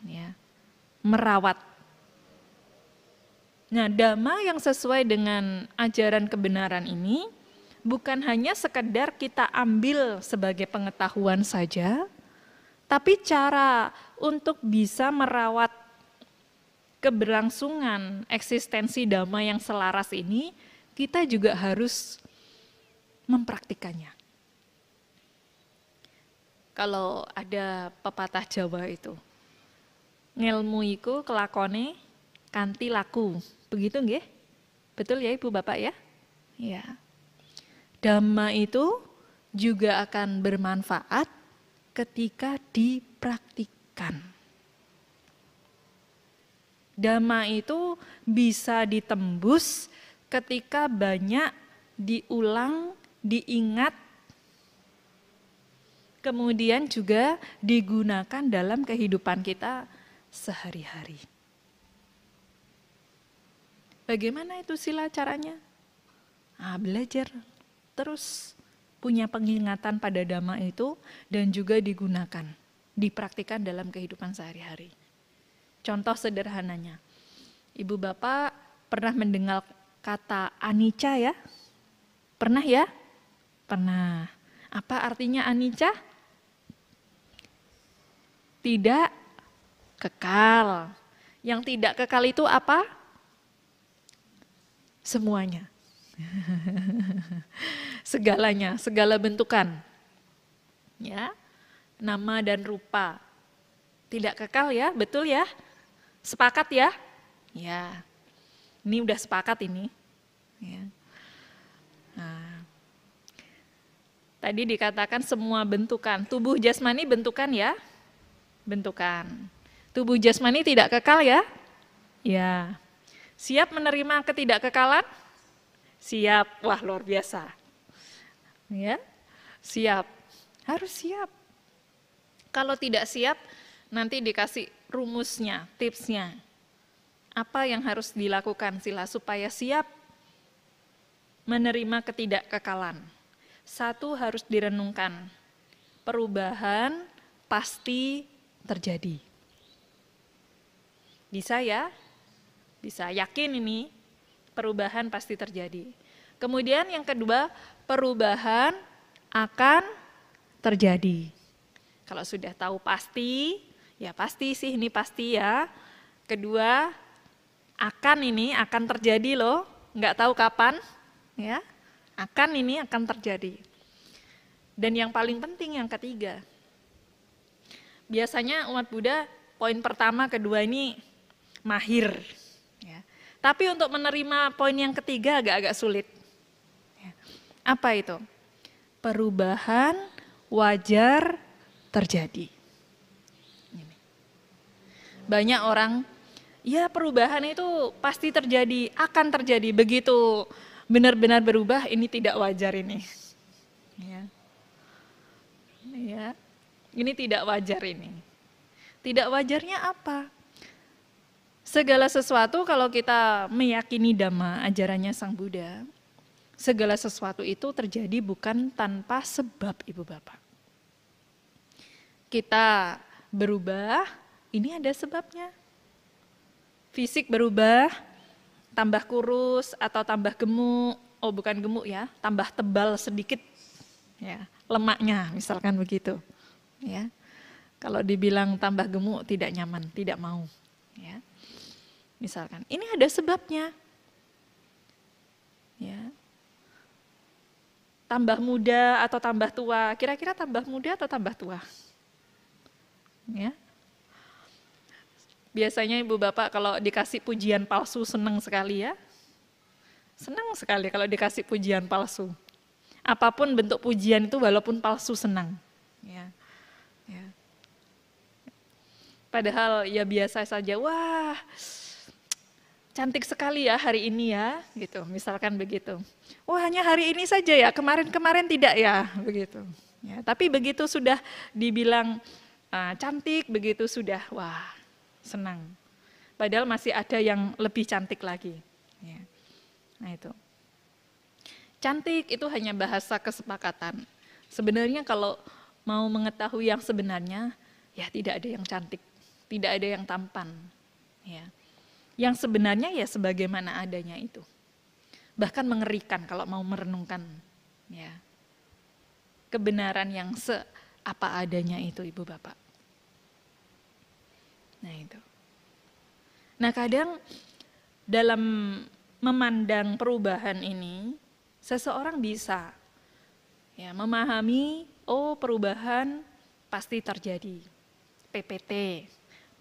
ya, merawat. Nah, dhamma yang sesuai dengan ajaran kebenaran ini bukan hanya sekedar kita ambil sebagai pengetahuan saja, Tapi cara untuk bisa merawat keberlangsungan eksistensi dhamma yang selaras ini, kita juga harus mempraktikannya. Kalau ada pepatah Jawa itu, ngelmu iku kelakone kanthi laku. Begitu nggih? Betul ya Ibu Bapak ya? Ya. Dhamma itu juga akan bermanfaat ketika dipraktikkan. Dhamma itu bisa ditembus ketika banyak diulang, diingat, kemudian juga digunakan dalam kehidupan kita sehari-hari. Bagaimana itu sila caranya? Belajar terus punya pengingatan pada dhamma itu dan juga digunakan, dipraktikkan dalam kehidupan sehari-hari. Contoh sederhananya, Ibu Bapak pernah mendengar kata anicca ya? Pernah ya? Pernah. Apa artinya anicca? Tidak kekal. Yang tidak kekal itu apa? Semuanya. Segalanya, segala bentukan. Ya. Nama dan rupa. Tidak kekal ya, betul ya? Sepakat ya? Ya. Ini udah sepakat ini. Ya. Nah. Tadi dikatakan semua bentukan. Tubuh jasmani bentukan ya? Bentukan. Tubuh jasmani tidak kekal ya? Ya. Siap menerima ketidakkekalan? Siap. Wah, luar biasa. Ya. Siap. Harus siap. Kalau tidak siap, nanti dikasih rumusnya, tipsnya. Apa yang harus dilakukan sila supaya siap menerima ketidakkekalan? Satu, harus direnungkan. Perubahan pasti terjadi. Bisa ya? Bisa, yakin ini perubahan pasti terjadi. Kemudian yang kedua, perubahan akan terjadi. Kalau sudah tahu pasti, ya pasti sih ini pasti ya. Kedua, akan terjadi loh, nggak tahu kapan, ya. Ini akan terjadi. Dan yang paling penting yang ketiga, biasanya umat Buddha poin pertama, kedua ini mahir. Ya. Tapi untuk menerima poin yang ketiga agak-agak sulit. Ya. Apa itu? Perubahan wajar terjadi. Banyak orang, ya perubahan itu pasti terjadi, akan terjadi. Begitu benar-benar berubah, ini tidak wajar ini. Ya. Ya. Ini tidak wajar ini. Tidak wajarnya apa? Segala sesuatu kalau kita meyakini Dhamma, ajarannya Sang Buddha, segala sesuatu itu terjadi bukan tanpa sebab, Ibu Bapak. Kita berubah, ini ada sebabnya. Fisik berubah, tambah kurus atau tambah gemuk, bukan gemuk ya, tambah tebal sedikit, ya, lemaknya misalkan begitu. Ya. Kalau dibilang tambah gemuk tidak nyaman, tidak mau. Ya. Misalkan, ini ada sebabnya. Ya. Tambah muda atau tambah tua, kira-kira tambah muda atau tambah tua? Ya. Biasanya Ibu Bapak kalau dikasih pujian palsu senang sekali ya. Senang sekali kalau dikasih pujian palsu. Apapun bentuk pujian itu walaupun palsu senang. Ya. Ya. Padahal ya biasa saja, wah cantik sekali ya hari ini ya, gitu. Misalkan begitu. Wah hanya hari ini saja ya, kemarin-kemarin tidak ya, begitu. Ya, tapi begitu sudah dibilang cantik, begitu sudah, wah senang. Padahal masih ada yang lebih cantik lagi. Ya. Nah itu. Cantik itu hanya bahasa kesepakatan. Sebenarnya kalau mau mengetahui yang sebenarnya, ya tidak ada yang cantik, tidak ada yang tampan. Ya. Yang sebenarnya ya sebagaimana adanya itu. Bahkan mengerikan kalau mau merenungkan. Ya. Kebenaran yang apa adanya itu, Ibu Bapak. Nah itu. Nah kadang dalam memandang perubahan ini, seseorang bisa ya memahami, oh perubahan pasti terjadi, PPT,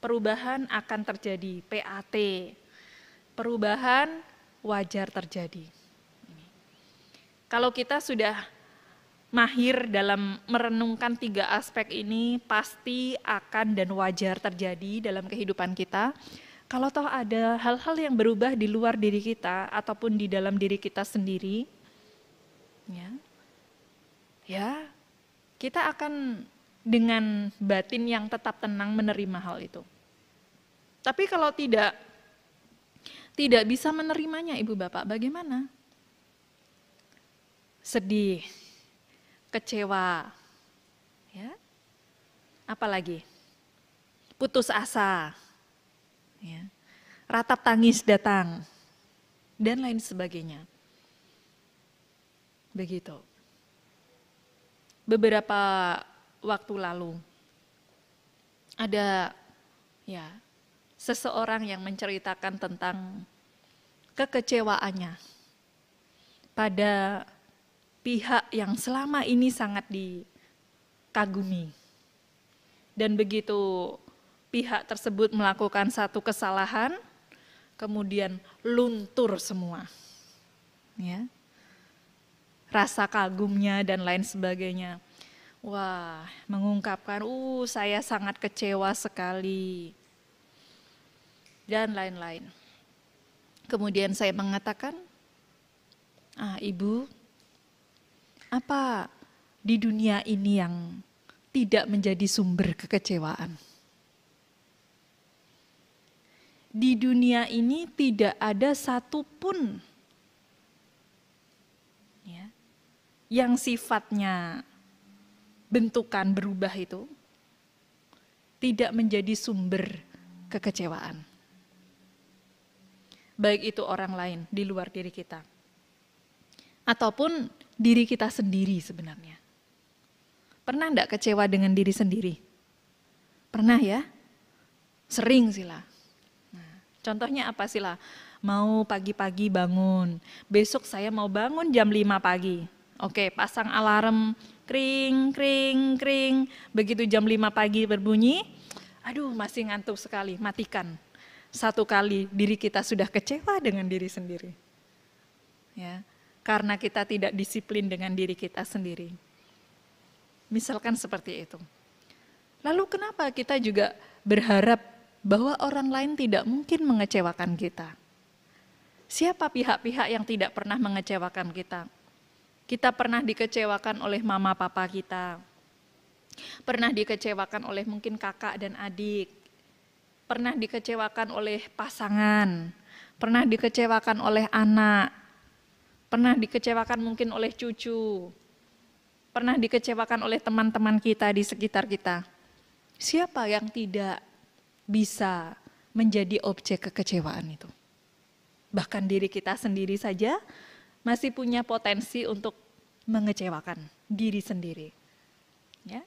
perubahan akan terjadi, PAT, perubahan wajar terjadi. Kalau kita sudah mahir dalam merenungkan 3 aspek ini, pasti akan dan wajar terjadi dalam kehidupan kita. Kalau toh ada hal-hal yang berubah di luar diri kita ataupun di dalam diri kita sendiri, ya kita akan dengan batin yang tetap tenang menerima hal itu. Tapi kalau tidak bisa menerimanya Ibu Bapak, bagaimana? Sedih, kecewa, ya, apalagi putus asa, ya, ratap tangis datang, dan lain sebagainya. Begitu. Beberapa waktu lalu ada ya seseorang yang menceritakan tentang kekecewaannya pada pihak yang selama ini sangat dikagumi. Dan begitu pihak tersebut melakukan satu kesalahan, kemudian luntur semua. Ya. Rasa kagumnya dan lain sebagainya. Wah, mengungkapkan, saya sangat kecewa sekali. Dan lain-lain. Kemudian saya mengatakan, Ibu, apa di dunia ini yang tidak menjadi sumber kekecewaan? Di dunia ini tidak ada satupun ya, yang sifatnya bentukan berubah itu tidak menjadi sumber kekecewaan. Baik itu orang lain di luar diri kita, ataupun diri kita sendiri sebenarnya. Pernah enggak kecewa dengan diri sendiri? Pernah ya? Sering Sila. Nah, contohnya apa Sila? Mau pagi-pagi bangun, besok saya mau bangun jam 5 pagi. Oke, pasang alarm, kring, kring, kring. Begitu jam 5 pagi berbunyi, aduh masih ngantuk sekali, matikan. Satu kali diri kita sudah kecewa dengan diri sendiri. Ya, karena kita tidak disiplin dengan diri kita sendiri. Misalkan seperti itu. Lalu kenapa kita juga berharap bahwa orang lain tidak mungkin mengecewakan kita? Siapa pihak-pihak yang tidak pernah mengecewakan kita? Kita pernah dikecewakan oleh mama papa kita. Pernah dikecewakan oleh mungkin kakak dan adik. Pernah dikecewakan oleh pasangan. Pernah dikecewakan oleh anak. Pernah dikecewakan mungkin oleh cucu. Pernah dikecewakan oleh teman-teman kita di sekitar kita. Siapa yang tidak bisa menjadi objek kekecewaan itu? Bahkan diri kita sendiri saja masih punya potensi untuk mengecewakan diri sendiri. Ya.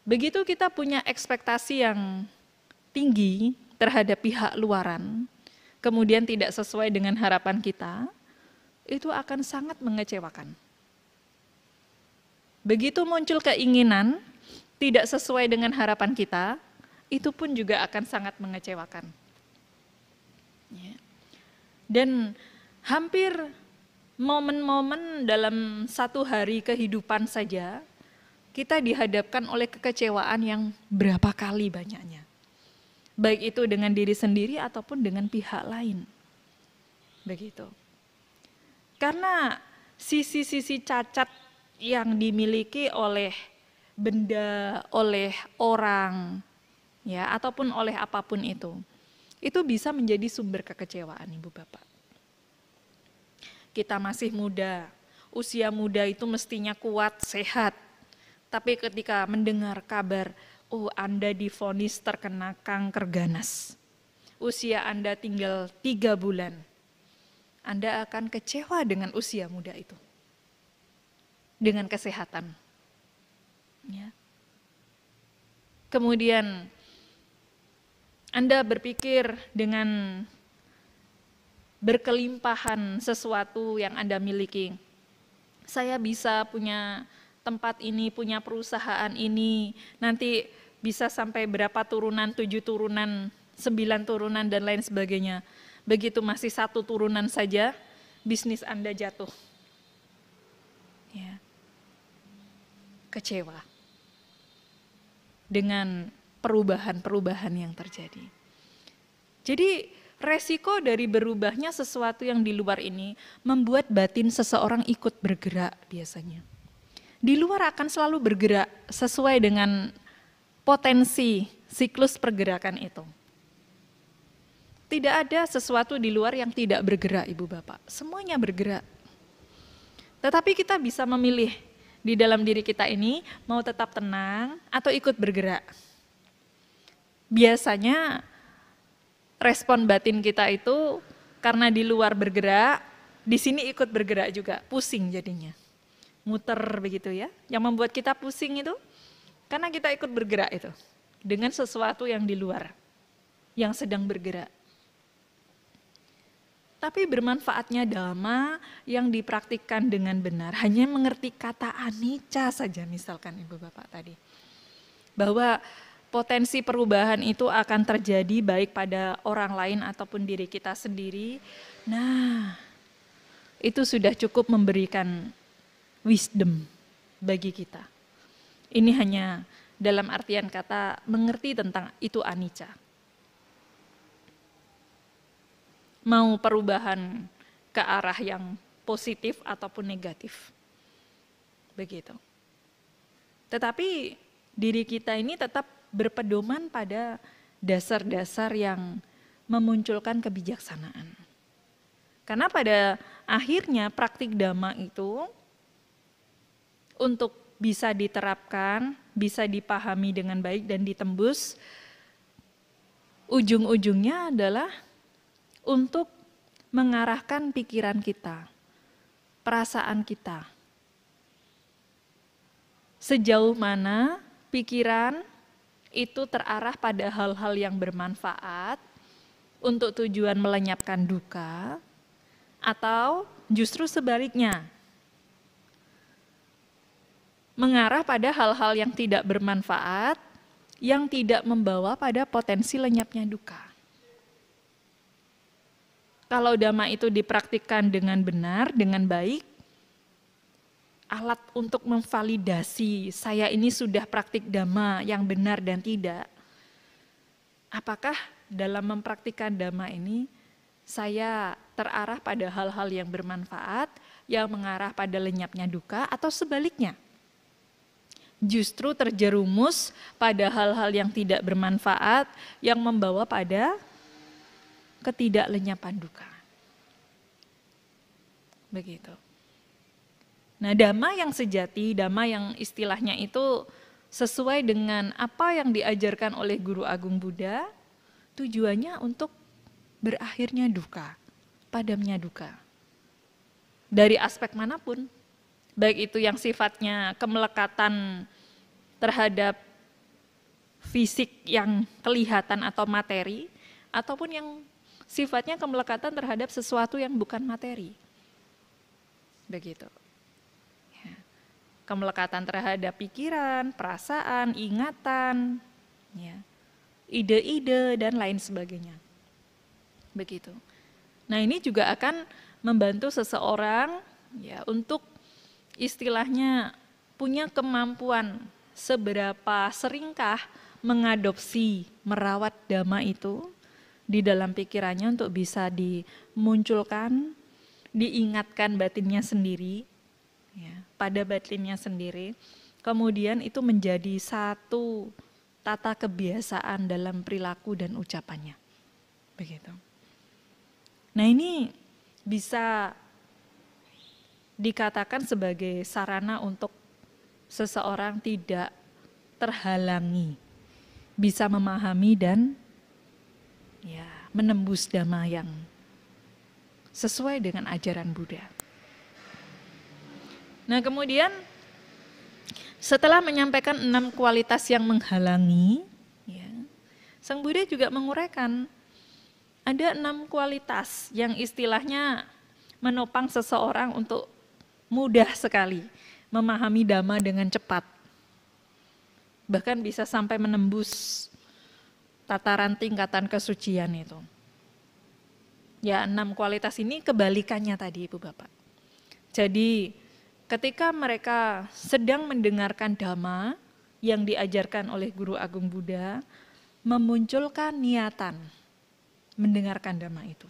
Begitu kita punya ekspektasi yang tinggi terhadap pihak luaran, kemudian tidak sesuai dengan harapan kita, itu akan sangat mengecewakan. Begitu muncul keinginan tidak sesuai dengan harapan kita, itu pun juga akan sangat mengecewakan. Ya. Dan hampir momen-momen dalam satu hari kehidupan saja, kita dihadapkan oleh kekecewaan yang berapa kali banyaknya. Baik itu dengan diri sendiri ataupun dengan pihak lain. Begitu. Karena sisi-sisi cacat yang dimiliki oleh benda, oleh orang, ya ataupun oleh apapun itu bisa menjadi sumber kekecewaan Ibu Bapak. Kita masih muda, usia muda itu mestinya kuat, sehat. Tapi ketika mendengar kabar, Anda divonis terkena kanker ganas. Usia Anda tinggal 3 bulan. Anda akan kecewa dengan usia muda itu. Dengan kesehatan. Ya. kemudian Anda berpikir dengan berkelimpahan sesuatu yang Anda miliki. Saya bisa punya tempat ini, punya perusahaan ini, nanti bisa sampai berapa turunan, 7 turunan, 9 turunan, dan lain sebagainya. Begitu masih 1 turunan saja, bisnis Anda jatuh. Ya. Kecewa dengan perubahan-perubahan yang terjadi. Jadi resiko dari berubahnya sesuatu yang di luar ini membuat batin seseorang ikut bergerak biasanya. Di luar akan selalu bergerak sesuai dengan potensi siklus pergerakan itu. Tidak ada sesuatu di luar yang tidak bergerak, Ibu Bapak. Semuanya bergerak. Tetapi kita bisa memilih di dalam diri kita ini mau tetap tenang atau ikut bergerak. Biasanya respon batin kita itu karena di luar bergerak, di sini ikut bergerak juga, pusing jadinya. Muter begitu ya. Yang membuat kita pusing itu karena kita ikut bergerak itu dengan sesuatu yang di luar yang sedang bergerak. Tapi bermanfaatnya dhamma yang dipraktikkan dengan benar, hanya mengerti kata anicca saja misalkan Ibu Bapak tadi. Bahwa potensi perubahan itu akan terjadi baik pada orang lain ataupun diri kita sendiri. Nah, itu sudah cukup memberikan wisdom bagi kita. Ini hanya dalam artian kata mengerti tentang itu anicca. Mau perubahan ke arah yang positif ataupun negatif. Begitu. Tetapi diri kita ini tetap berpedoman pada dasar-dasar yang memunculkan kebijaksanaan. Karena pada akhirnya praktik dhamma itu untuk bisa diterapkan, bisa dipahami dengan baik dan ditembus, ujung-ujungnya adalah untuk mengarahkan pikiran kita, perasaan kita. Sejauh mana pikiran itu terarah pada hal-hal yang bermanfaat untuk tujuan melenyapkan duka, atau justru sebaliknya, mengarah pada hal-hal yang tidak bermanfaat, yang tidak membawa pada potensi lenyapnya duka. Kalau dhamma itu dipraktikkan dengan benar, dengan baik, alat untuk memvalidasi saya ini sudah praktik dhamma yang benar dan tidak. Apakah dalam mempraktikkan dhamma ini saya terarah pada hal-hal yang bermanfaat, yang mengarah pada lenyapnya duka, atau sebaliknya? Justru terjerumus pada hal-hal yang tidak bermanfaat, yang membawa pada ketidaklenyapan duka. Begitu. Nah, dhamma yang sejati, dhamma yang istilahnya itu sesuai dengan apa yang diajarkan oleh Guru Agung Buddha, tujuannya untuk berakhirnya duka, padamnya duka. Dari aspek manapun, baik itu yang sifatnya kemelekatan terhadap fisik yang kelihatan atau materi, ataupun yang sifatnya kemelekatan terhadap sesuatu yang bukan materi. Begitu. Ya. Kemelekatan terhadap pikiran, perasaan, ingatan, ya, ide-ide, dan lain sebagainya. Begitu. Nah, ini juga akan membantu seseorang ya untuk istilahnya punya kemampuan seberapa seringkah mengadopsi, merawat dhamma itu di dalam pikirannya untuk bisa dimunculkan, diingatkan batinnya sendiri, ya, pada batinnya sendiri. Kemudian itu menjadi satu tata kebiasaan dalam perilaku dan ucapannya. Begitu. Nah, ini bisa dikatakan sebagai sarana untuk seseorang tidak terhalangi, bisa memahami dan ya, menembus dhamma yang sesuai dengan ajaran Buddha. Nah, kemudian Setelah menyampaikan 6 kualitas yang menghalangi, ya, Sang Buddha juga menguraikan ada 6 kualitas yang istilahnya menopang seseorang untuk mudah sekali memahami Dhamma dengan cepat. Bahkan bisa sampai menembus tataran tingkatan kesucian itu. Ya, 6 kualitas ini kebalikannya tadi Ibu Bapak. Jadi ketika mereka sedang mendengarkan Dhamma yang diajarkan oleh Guru Agung Buddha, memunculkan niatan mendengarkan Dhamma itu.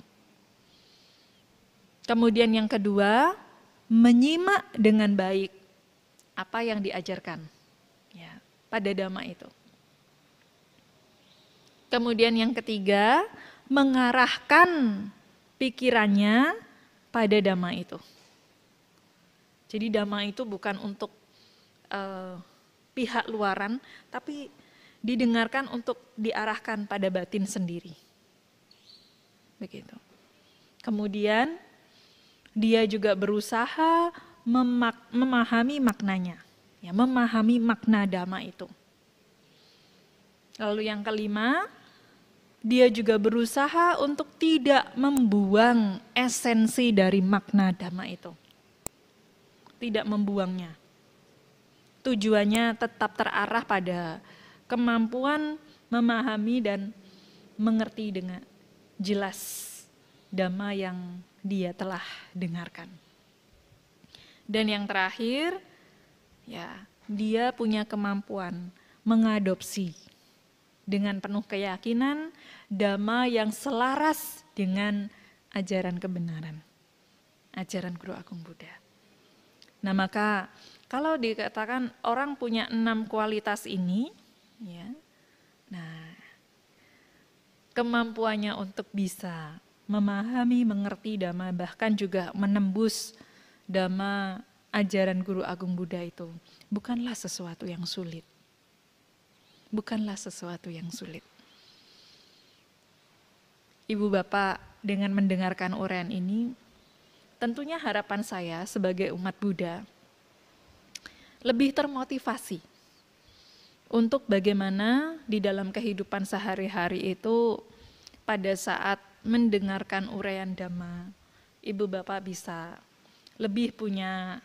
Kemudian yang kedua, menyimak dengan baik apa yang diajarkan ya, pada Dhamma itu. Kemudian yang ketiga, mengarahkan pikirannya pada Dhamma itu. Jadi Dhamma itu bukan untuk pihak luaran, tapi didengarkan untuk diarahkan pada batin sendiri. Begitu. Kemudian dia juga berusaha memahami maknanya, ya, memahami makna Dhamma itu. Lalu yang kelima, dia juga berusaha untuk tidak membuang esensi dari makna Dhamma itu. Tidak membuangnya. Tujuannya tetap terarah pada kemampuan memahami dan mengerti dengan jelas Dhamma yang dia telah dengarkan. Dan yang terakhir, ya, dia punya kemampuan mengadopsi dengan penuh keyakinan Dhamma yang selaras dengan ajaran kebenaran, ajaran Guru Agung Buddha. Nah, maka kalau dikatakan orang punya 6 kualitas ini, ya, nah, kemampuannya untuk bisa memahami, mengerti Dhamma, bahkan juga menembus Dhamma ajaran Guru Agung Buddha itu bukanlah sesuatu yang sulit. Bukanlah sesuatu yang sulit. Ibu Bapak, dengan mendengarkan uraian ini, tentunya harapan saya sebagai umat Buddha lebih termotivasi untuk bagaimana di dalam kehidupan sehari-hari itu pada saat mendengarkan uraian Dhamma, Ibu Bapak bisa lebih punya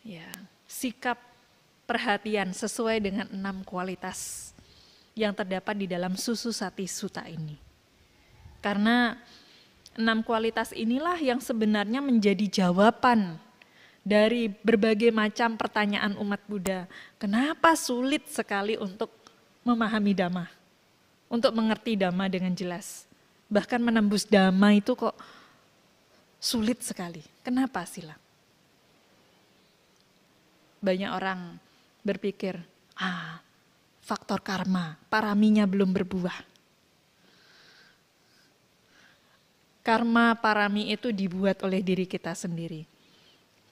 ya, sikap perhatian sesuai dengan 6 kualitas yang terdapat di dalam Sususati Sutta ini. Karena 6 kualitas inilah yang sebenarnya menjadi jawaban dari berbagai macam pertanyaan umat Buddha. Kenapa sulit sekali untuk memahami Dhamma, untuk mengerti Dhamma dengan jelas? Bahkan menembus Dhamma itu kok sulit sekali. Kenapa sila? Banyak orang berpikir, faktor karma, paraminya belum berbuah. Karma parami itu dibuat oleh diri kita sendiri.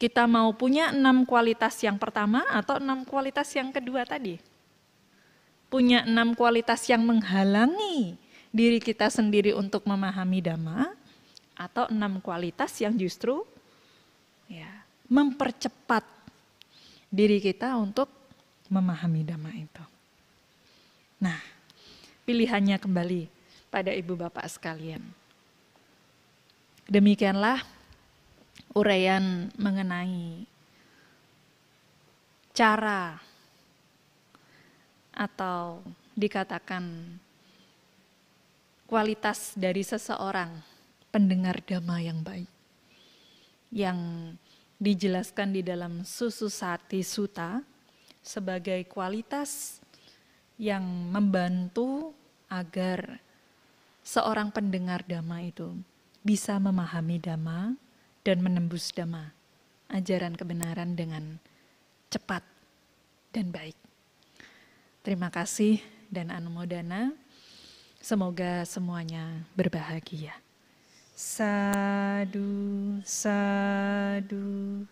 Kita mau punya 6 kualitas yang pertama atau 6 kualitas yang kedua tadi? Punya 6 kualitas yang menghalangi diri kita sendiri untuk memahami Dhamma, atau 6 kualitas yang justru ya, mempercepat diri kita untuk memahami Dhamma itu. Nah, pilihannya kembali pada Ibu Bapak sekalian. Demikianlah uraian mengenai cara atau dikatakan kualitas dari seseorang pendengar Dhamma yang baik, yang dijelaskan di dalam Sususati Sutta sebagai kualitas yang membantu agar seorang pendengar Dhamma itu bisa memahami Dhamma dan menembus Dhamma, ajaran kebenaran dengan cepat dan baik. Terima kasih dan anumodana. Semoga semuanya berbahagia. Sadu, sadu.